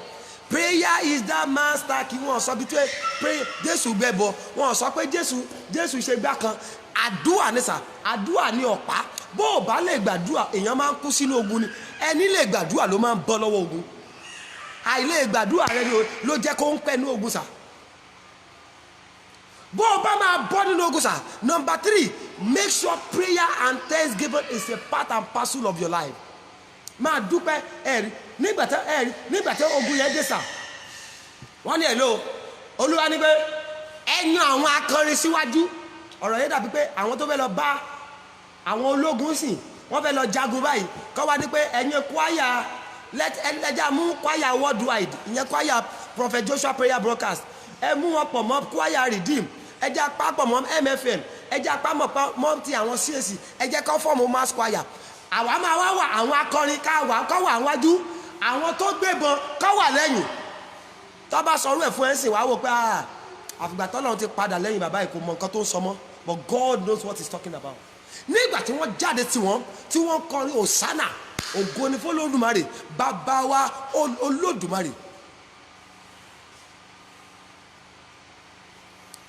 [SPEAKER 1] Prayer is the master key. Wọ́n sọ bí tó pray Jésù gbẹ́bọ wọ́n sọ pé Jésù ṣe gbá kan àdúrà ní sà àdúrà ní ọ̀pá bó o bá lè gbàdúrà èèyàn máa ń kú sínú ogun ni ẹni lè gbàdúrà ló máa ń bọ́ lọ́wọ́ ogun àìlè gbàdúrà rẹ ló jẹ́ kó ń pẹ́ ní ogun sà bó o bá máa bọ́ nínú ogun sà. Number 3, make sure prayer and thanksgiving is a part and parcel of your life. Máa dúpẹ́ ẹ̀rí nígbà tí ogun yẹn dé sà wọ́n ní èlò Olúwa ní pé ẹ̀yàn àwọn akọrin síwájú ọ̀rọ̀ yẹn dàbí pé àwọn tó fẹ́ lọ bá àwọn ológun sìn wọ́n fẹ́ lọ jagun báyìí kọ́ wá ní pé ẹ̀yin kwaya ẹlẹ́jà mú kwaya worldwide ìyẹn kwaya Prophet Joshua prayer broadcast ẹ mú wọn pọ̀ mọ́ kwaya redeem ẹ jẹ́ apapọ̀ mọ́ MFM ẹ jẹ́ apapọ̀ mọ́ ti àwọn CAC ẹ jẹ́ kọ́ fọ́ọ̀mù mass choir àwa máa wá wà àwọn akọrin kọ́ wà wájú àwọn tó gbébọn kọ́ wà lẹ́yìn tó bá sọrú ẹ̀ fún ẹ̀ sìn wá wò pé àfìgbà tọ́lọ́run ti padà lẹ́yìn bàbá yìí kò mọ nǹkan tó ń sọ mọ́ but God knows what he's talking about. Nígbà tí wọ́n jáde tí wọ́n kọrin Hosanna ògo ni fún Olódùmarè bàbá wa Olódùmarè.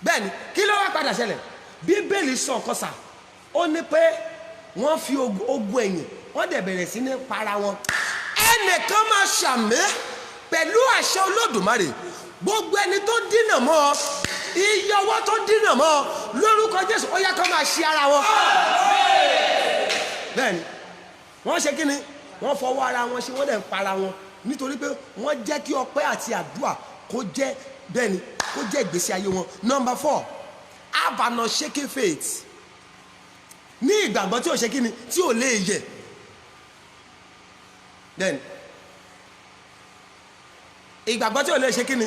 [SPEAKER 1] Bẹ́ẹ̀ni kí ló wá padà ṣẹlẹ̀ Bíbélì sọ nǹkan sà ó ní pé wọ́n fi ogun ẹ̀yìn wọ́n dẹ̀ bẹ̀rẹ̀ sí ní para wọn. Ẹnìkan máa ṣàmì pẹ̀lú àṣẹ Olódùmarè gbogbo ẹni tó dínà mọ́ ọ iye ọwọ́ tó dínà mọ́ ọ lórúkọ Jésù ó yẹ kó máa ṣe ara wọn. Bẹ́ẹ̀ni wọ́n ṣe kí ni wọ́n fọwọ́ ara wọn ṣe wọ́n dẹ̀ ń para wọn nítorí pé wọ́n jẹ́ kí ọpẹ́ àti àdúrà kó jẹ́ bẹ́ẹ̀ni kó jẹ́ ìgbésí ayé wọn. Number 4, have an unshaken faith. Ní ìgbàgbọ́ tí ò ṣe kí ni tí ò lè yẹ̀. Then ìgbàgbọ́ tí ò lè ṣe kí ni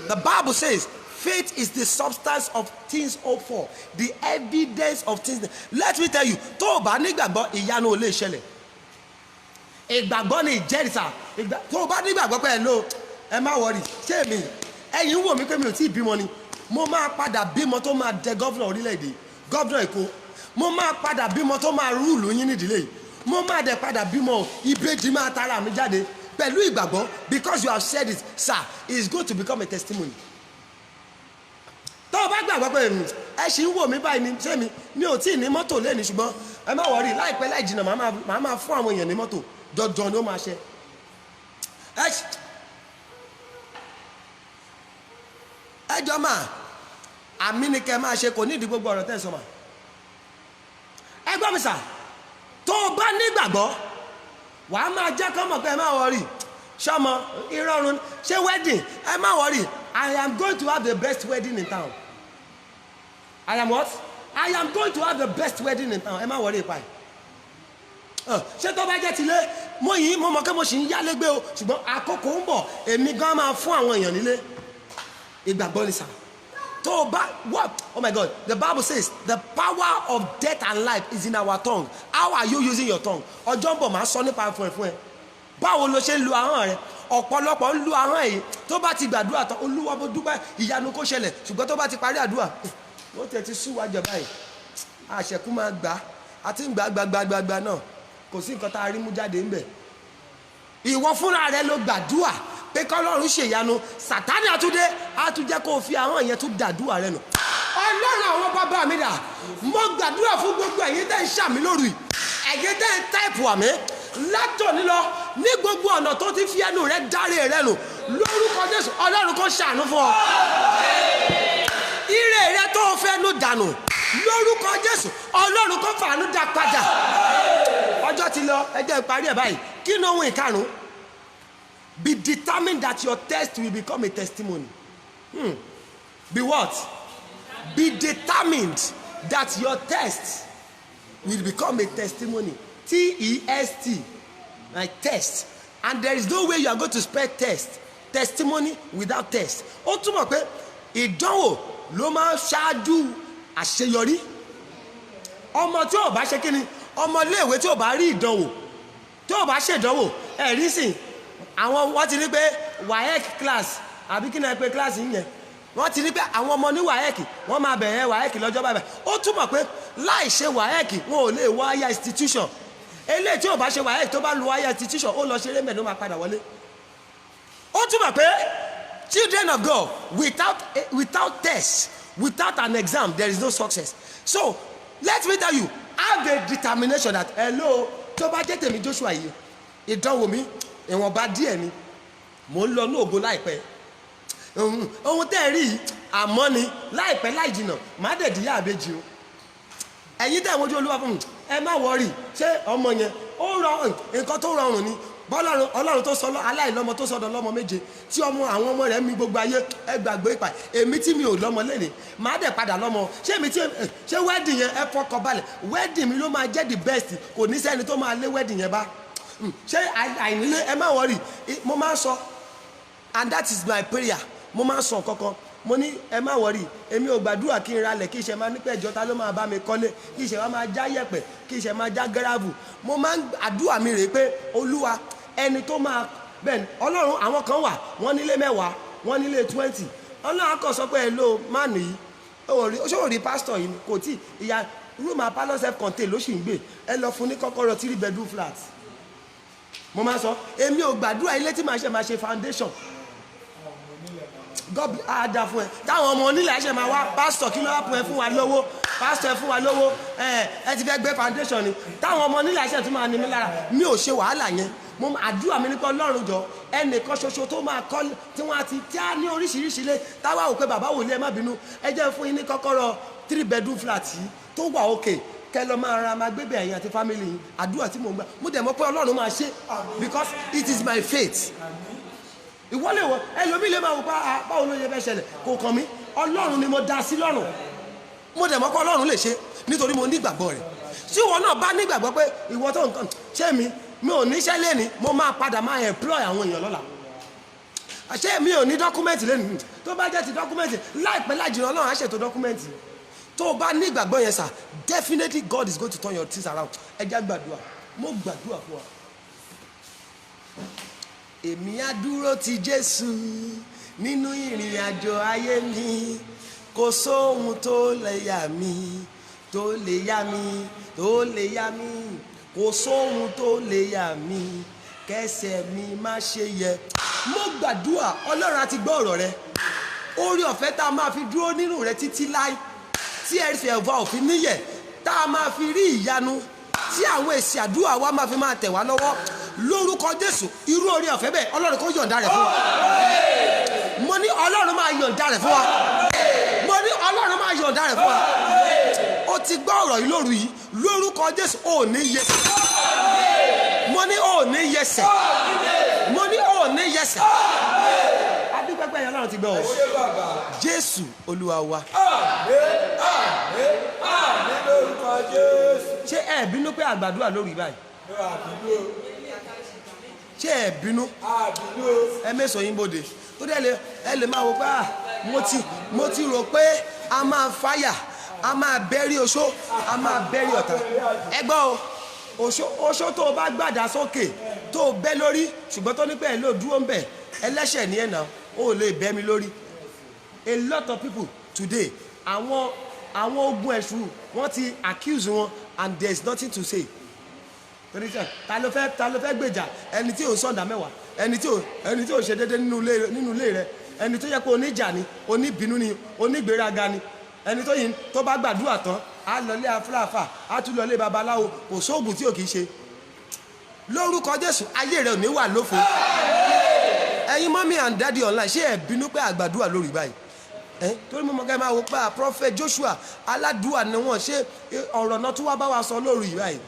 [SPEAKER 1] the Bible says faith is the substance of things hoped for, the evidence of things. Let me tell you tó o bá nígbàgbọ́ ìyanu ò lè ṣẹlẹ̀. Ìgbàgbọ́ ni ìjẹ́rìísà tó o bá nígbàgbọ́ pé ẹ má wọrí ṣé mi ẹ̀yin wò mí pé mi ò tí ì bímọ ni mo máa padà bímọ tó máa dẹ gọ́vnà orílẹ̀-èdè gọ́vnà Èkó mo máa padà bímọ tó máa rúùlù yín nídìílé yìí mo máa dẹ̀ padà bímọ ìbejì máa tara mi jáde pẹ̀lú ìgbàgbọ́ because you have said it sir it's good to become a testimony. Tó o bá gbàgbọ́ pé ẹ ṣì ń wò mí báyìí ni ṣé mi ò tí ì ní mọ́tò lẹ́ni ṣùgbọ́n ẹ má wọrí láìpẹ́ láì jìnnà màá máa fún àwọn èèyàn ní mọ́tò dandan ni ó máa ṣe. Ẹjọ́ máa àmì ni kẹ́ máa ṣe kò ní ìdí gbogbo ọ̀rọ̀ tẹ́ ẹ sọ mà. Ẹ gbọ́ mi sà tó o bá nígbàgbọ́ wàá máa jẹ́ kọ́ mọ̀ pé ẹ má wọrí ṣọmọ ìrọ̀rùn ṣé wedding ẹ má wọrí I am going to have the best wedding in town. I am what? I am going to have the best wedding in town. Ẹ má wọrí ipa ẹ̀. Ṣé tó bá jẹ́ tilé mo mọ̀ pé mo sì ń yálé gbé o ṣùgbọ́n àkókò ń bọ̀ èmi gan máa fún àwọn èèyàn nílé. Ìgbàgbọ́ ni sà. Tó o bá what? Oh my God, the Bible says the power of death and life is in our tongue. How are you using your tongue? Ọjọ́ ń bọ̀ máa sọ nípa fún ẹ. Báwo lo ṣe ń lu ahọ́n rẹ? Ọ̀pọ̀lọpọ̀ ń lu ahọ́n yìí tó bá ti gbàdúrà tán Olúwa mo dúpẹ́ ìyanu kó ṣẹlẹ̀ ṣùgbọ́n tó bá ti parí àdúrà wọ́n tẹ̀ ti sú wájọ báyìí àṣẹkú máa gbà àti gbàgbàgbàgbà náà kò sí nǹkan tá a rí mú jáde ń bẹ̀. Ìwọ fúnra rẹ ló gbàdúrà pé kọ́lọ́run ṣèyanu Sátánì àtúndé á tún jẹ́ kó o fi àwọn yẹn tún dàdúrà rẹ nù. Ọlọ́run àwọn bàbá mi dà, mo gbàdúrà fún gbogbo ẹ̀yin tẹ́ ń ṣàmì lórí, ẹ̀yin tẹ́ ń táìpù àmì látòní lọ ní gbogbo ọ̀nà tó ti fi ẹnu rẹ dárí rẹ nù lórúkọ Jésù. Ọlọ́run kó ṣàánú fún ọ. Ire rẹ tó o fẹ́ nù dànù lórúkọ Jésù, Ọlọ́run kó fàánú dá padà. Ọjọ́ ti lọ, ẹ jẹ́ ìparí ẹ̀ báyìí. Kí ni ohun ìkarùn-ún? Be determined that your test will become a testimony. Be what? Be determined that your test will become a testimony. T-E-S-T, like test. And there is no way you are going to spell test, testimony without test. Ó túmọ̀ pé ìdánwò ló máa ń ṣáájú àṣeyọrí. Ọmọ tí ò bá ṣe kíni, ọmọ iléèwé tí ò bá rí ìdánwò, tí ò bá ṣe ìdánwò, ẹ̀rí sìn, àwọn wọ́n ti ní pé WAEC class àbí kí náà pé class yẹn, wọ́n ti ní pé àwọn ọmọ ní WAEC wọ́n máa bẹ̀rẹ̀ WAEC lọ́jọ́ báyìí. Ó túmọ̀ pé láì ṣe WAEC wọn ò lè wọ higher institution. Eléyìí tí ò bá ṣe WAEC tó bá lu higher institution ó lọ ṣeré mẹ́rin ó máa padà wọlé. Ó túmọ̀ pé children of God without test, without an exam, there is no success. So let me tell you, have a determination that hello, tó bá jẹ́ tèmi Joshua yìí, ìdánwò mi ìwọ̀nba díẹ̀ ni, mò ń lọ ní ògo láìpẹ́. Ohun tẹ́ ẹ rí àmọ́ ni láìpẹ́ láì jìnnà má dẹ̀ díyà àbẹ́jì o. Ẹ̀yin tẹ́ ẹ wojú Olúwa fún mi, ẹ má wọrí, ṣé ọmọ yẹn ó rọrùn, nǹkan tó rọrùn ni. Ọlọ́run tó sọ aláìlọ́mọ tó sọdọ̀ lọ́mọ méje tí àwọn ọmọ rẹ̀ mi gbogbo ayé ẹ gbàgbé ìpà èmi tí mi ò lọ́mọ lẹ́nìí máa dẹ̀ padà lọ́mọ ṣé wedding yẹn ẹ fọkàn balẹ̀ wedding mi ló máa jẹ́ the best kò ní sẹ́ni tó máa lé wedding yẹn bá ṣé àìnílé ẹ má wọrí mo máa ń sọ and that is my prayer mo máa ń sọ kankan mo ní ẹ má wọrí èmi ò gbàdúrà kí n ralẹ̀ kí iṣẹ́ máa nípẹ́ ìjọta ló máa bá mi kọ́lé kí iṣẹ́ wa máa já yẹ̀pẹ̀ kí iṣẹ́ máa já gẹ́ràbù mo máa ń àdúrà mi rèé pé Olúwa ẹni tó máa bẹ́ẹ̀ Ọlọ́run àwọn kan wà wọ́n nílé 10 wọ́n nílé 20 Ọlọ́run akọ sọ pé ẹ ló má nìyí ó rí pásítọ̀ yìí kò tí ìyá rúmà pálọ̀ self contain ló sì ń gbé ẹ lọ fún ní kọ́kọ́rọ́ 3 bedroom flat mo máa sọ èmi ò gbàdúrà ilé tí màá ṣe foundation God á dá fún ẹ táwọn ọmọ onílẹ̀ ṣe máa wá pásítọ̀ kí ló wá fún ẹ fún wa lówó pásítọ̀ ẹ fún wa lówó ẹ ti fẹ́ gbé foundation ni táwọn ọmọ onílẹ̀ ṣe tún máa ní mi lára mi ò ṣe wàhálà yẹn mo àdúrà mi ní pé Ọlọ́run jọ ẹnìkan ṣoṣo tó máa kọ́ tí wọ́n ti tí á ní oríṣiríṣi ilé táwa ò pé bàbá wòlíì ẹ má bínú ẹ jẹ́ fún yín ní kọ́kọ́rọ́ 3 bedroom flat yìí tó wà òkè kẹ lọ máa ra máa gbébẹ̀ ẹ̀yìn àti family yìí àdúrà tí mo ń gbà mo dẹ̀ mọ̀ pé Ọlọ́run máa ṣe because it is my faith ìwọlé wọ ẹlòmí lè máa wò pa báwo ló yẹ fẹ́ ṣẹlẹ̀ kò kàn mí Ọlọ́run ni mo dá sí lọ́rùn mo dẹ̀ mọ̀ pé Ọlọ́run lè ṣe nítorí mo nígbàgbọ́ rẹ̀ tí ìwọ náà bá nígbàgbọ́ pé ìwọ tó nǹkan ṣé mi ò níṣẹ́ lẹ́ni mo máa padà máa employ àwọn èèyàn lọ́la ṣé mi ò ní dọ́kúmẹ́ǹtì lẹ́nu tó bá jẹ́ ti dọ́kúmẹ́ǹtì láìpẹ́ láìjìnà Ọlọ́run á ṣètò dọ́kúmẹ́ǹtì tó o bá ní ìgbàgbọ́ yẹn sà definitely God is going to turn your things around ẹ jẹ́ gbàdúrà mo gbàdúrà fún wa. Èmi á dúró ti Jésù nínú ìrìn àjò ayé mi kò sóhun tó lè yà mí tó lè yà mí tó lè yà mí kò sóhun tó lè yà mí kẹsẹ̀ mi má ṣe yẹ̀. Mo gbàdúrà Ọlọ́run á ti gbọ́ ọ̀rọ̀ rẹ orí ọ̀fẹ́ tá a máa fi dúró nínú rẹ títí láì tí ẹ fi ẹ̀fọ́ òfin níyẹ̀ tá a máa fi rí ìyanu tí àwọn èsì àdúrà wa máa fi máa tẹ̀ wá lọ́wọ́ lórúkọ Jésù irú orí ọ̀fẹ́ bẹ́ẹ̀ Ọlọ́run kó yọ̀ǹda rẹ̀ fún wa mo ní Ọlọ́run máa yọ̀ǹda rẹ̀ fún wa mo ní Ọlọ́run máa yọ̀ǹda rẹ̀ fún wa ó ti gbọ́ ọ̀rọ̀ yìí lóru yìí lórúkọ Jésù ò ní yẹsẹ̀ mo ní ò ní yẹsẹ̀ mo ní ò ní yẹsẹ̀ adúgbẹ́gbẹ́ yẹn Ọlọ́run ti gbọ́ ọ Jésù Olúwa wa. Ṣé ẹ bínú pé àgbàdúrà lórí báyìí? Ṣé ẹ bínú? Ẹ mẹ́sọ̀ yín bòde tó dẹ́ ẹ lè máa wò pé mo ti rò pé a máa fáyà a máa bẹ́rí oṣó a máa bẹ́rí ọ̀tá. Ẹ gbọ́ o oṣó tó o bá gbàdá sókè tó o bẹ́ lórí ṣùgbọ́n tó ní pé ẹ lò dúró ń bẹ̀ ẹlẹ́ṣẹ̀ ní ẹ̀nà ó lè bẹ́ mi lórí. A lot of people today àwọn ogun ẹ̀ṣù wọ́n ti accuse wọn and there is nothing to say. Ta ló fẹ́ gbèjà ẹni tí ò ń sọ̀dà mẹ́wàá ẹni tí ò ṣe déédéé nínú ilé rẹ ẹni tó yẹ pé oníjà ni oníbínú ni onígbéraga ni ẹni tó yìí tó bá gbàdúrà tán á lọlé afúláfà á tún lọlé babaláwo kò sóògùn tí ò kìí ṣe lórúkọ Jésù ayé rẹ ò ní wà lófo. ẹ̀yin mọ́mí and daddy online ṣé ẹ bínú pé àgbàdúrà lórí báyìí torí mo mọ̀ kẹ́ máa wò pé prophet Joshua aládùúà ni wọ́n ṣe ọ̀rọ̀ náà tún wá bá wa sọ lórí báyìí.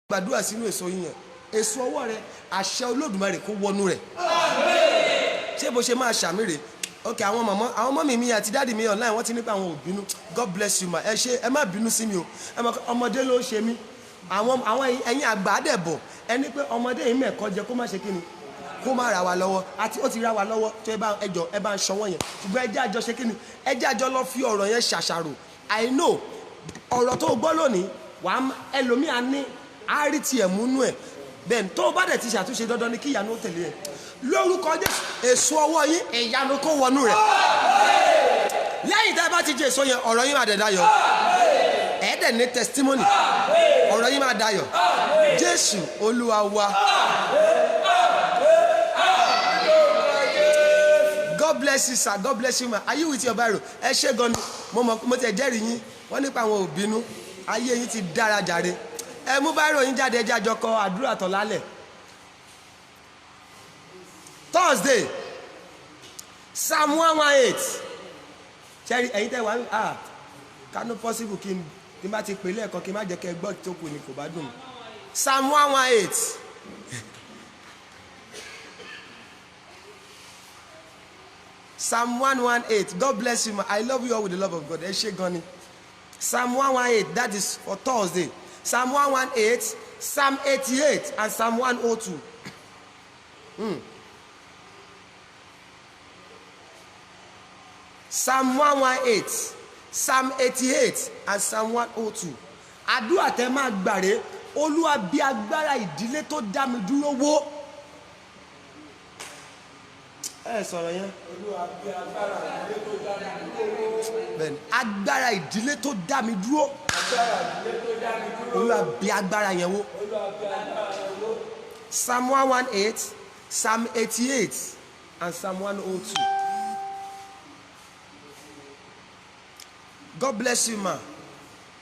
[SPEAKER 1] gbàdúrà sínú èso yín yẹn èso ọwọ́ rẹ àṣẹ Olódùmarè kó wọnú rẹ̀ ṣé bó ṣe máa ṣàmì rè ok àwọn mọ́mí mi àti dáàdì mi online wọ́n ti nípa àwọn ò bínú God bless you ma ẹ ṣe ẹ má bínú sí mi o ọmọdé ló ṣe mí àwọn ẹ̀yin àgbà dẹ̀ bọ̀ ẹni pé ọmọdé yìí mẹ́ẹ̀kọ́ jẹ kó má ṣe kíni kó má ra wa lọ́wọ́ àti ó ti ra wa lọ́wọ́ tó ẹ bá ń ṣọwọ́ yẹn ṣùgbọ́n ẹ jẹ́ àjọ ṣe kíni ẹ jẹ́ àjọ lọ fi ọ̀rọ̀ yẹn ṣàṣàrò I know ọ̀rọ̀ tó gbọ́ lónìí wàá ẹlòmíà ní àárí tiẹ̀ múnú ẹ̀ bẹ́ẹ̀ tó bá dẹ̀ ti ṣàtúnṣe dandan ni kí ìyanu ó tẹ̀lé ẹ̀ lórúkọ Jésù èso ọwọ́ yín ìyanu kó wọnú rẹ̀ lẹ́yìn tá a bá ti jẹ èso yẹn ọ̀rọ̀ yín máa dẹ̀ dayọ̀ ẹ̀ẹ́dẹ̀ ní testimony ọ̀rọ̀ yín máa dayọ̀ Jésù Olúwa wa. God bless you sir, God bless you ma. Are you with your Bible? Ẹ ṣé gan ni mo tẹ̀ jẹ́rìí yín wọ́n nípa àwọn òbínú ayé yín ti dára jàre ẹ mú Bible yín jáde ẹ jẹ́ àjọ kọ àdúrà tọ̀ lálẹ́ Thursday Psalm 118 ṣẹ́rí ẹ̀yin tẹ́ wà ní kánú possible kí n bá ti pè lẹ́ẹ̀kan kí n má jẹ́ kẹ́ gbọ́ tó kù ní kò bá dùn Psalm 118 Psalm 118 God bless you ma I love you all with the love of God ẹ ṣé gan ni Psalm 118 that is for Thursday Psalm 118 Psalm 88 and Psalm 102 Psalm 118 Psalm 88 and Psalm 102 àdúrà tẹ́ máa gbàre Olúwa bí agbára ìdílé tó dá mi dúró wó ẹ sọ̀rọ̀ yẹn Olúwa bí agbára ìdílé tó dá mi dúró wó bẹ́ẹ̀ni agbára ìdílé tó dá mi dúró Olúwa bí agbára yẹn wó Psalm 118 Psalm 88 and Psalm 102 God bless you ma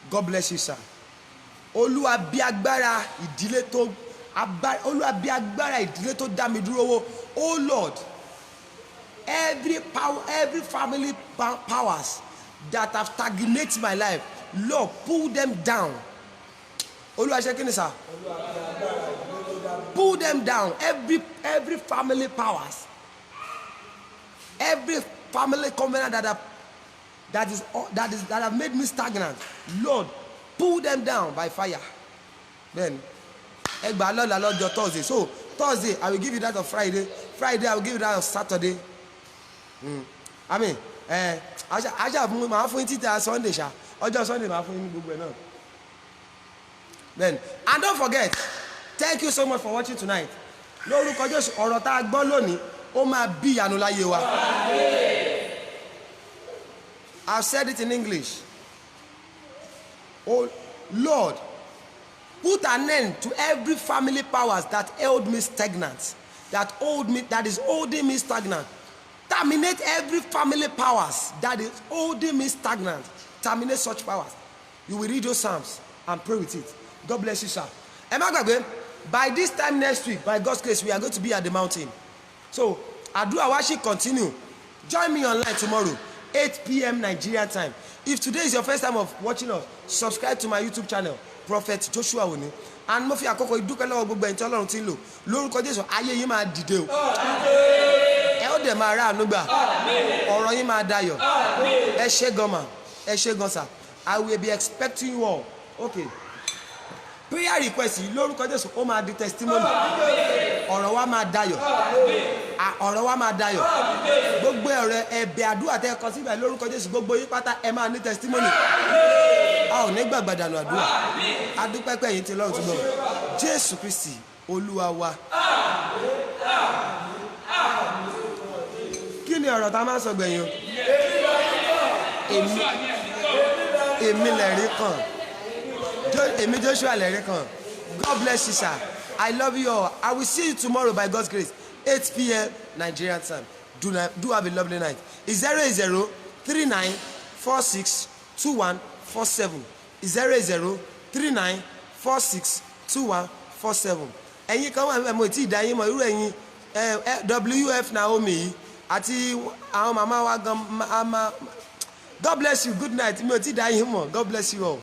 [SPEAKER 1] God bless you sir Olúwa bí agbára ìdílé tó Olúwa bí agbára ìdílé tó dá mi dúró wó Oh Lord every power every family powers that have stagnated my life Lord pull them down Olúwa ṣe kí ni sir pull them down every family powers every family covenant that have made me stagnant Lord pull them down by fire then egba lọ́la lọ́jọ́ Thursday so Thursday I will give you that on Friday I will give you that on Saturday I mean aṣa fún màá fún títà Sunday ṣá ọjọ́ Sunday màá fún gbogbo ẹ̀ náà then and don't forget thank you so much for watching tonight lórúkọ Jésù ọ̀rọ̀ tá a gbọ́ lónìí ó máa bí ìyanu láyé wa. I've said it in English. Oh Lord, put an end to every family powers that held me stagnant, that is holding me stagnant. Terminate every family powers that is holding me stagnant. Terminate such powers. You will read those psalms and pray with it. God bless you, sir. By this time next week, by God's grace, we are going to be at the mountain. So, àdúrà wa ṣì continue. Join me online tomorrow. 8 p.m. Nigerian time. If today is your first time of watching us, subscribe to my YouTube channel, Prophet Joshua Oni. And mo fi àkókò ìdúpẹ́ lọ́wọ́ gbogbo ẹ̀yin tí Ọlọ́run ti ń lò. Lórúkọ Jésù, ayé yín máa dìde o. Ẹ ó dẹ̀ máa rà àánú gbà. Ọ̀rọ̀ yín máa dayọ̀. Ẹ ṣé gan ma. Ẹ ṣé gan sà. I will be expecting you all. Okay. Prayer request yìí lórúkọ Jésù ó máa di testimony. Ọ̀rọ̀ wa máa dayọ̀. Ọ̀rọ̀ wa máa dayọ̀. Gbogbo ọ̀rọ̀ ẹ̀bẹ̀ àdúrà tẹ́ kọ síbẹ̀ lórúkọ Jésù gbogbo yín pátá ẹ máa ní testimony. A ò ní gbàgbàdànù àdúrà. Adúpẹ́pẹ́ yìí ti lọ́run ti gbọ́. Jésù Kristi Olúwa wa. Kí ni ọ̀rọ̀ tá a máa sọ gbẹ̀yìn o? Èmi lẹ̀rí kan. Èmi Joshua lẹ̀rí kan. God bless you sir. I love you all. I will see you tomorrow by God's grace. 8 p.m. Nigerian time. Do have a lovely night. It's 08039462147. It's 08039462147. Ẹ̀yin kan wà mo ti dá yín mọ̀ irú ẹ̀yin WF Naomi àti àwọn màmá wa gan. God bless you. Good night. Mi ò ti dá yín mọ̀. God bless you all.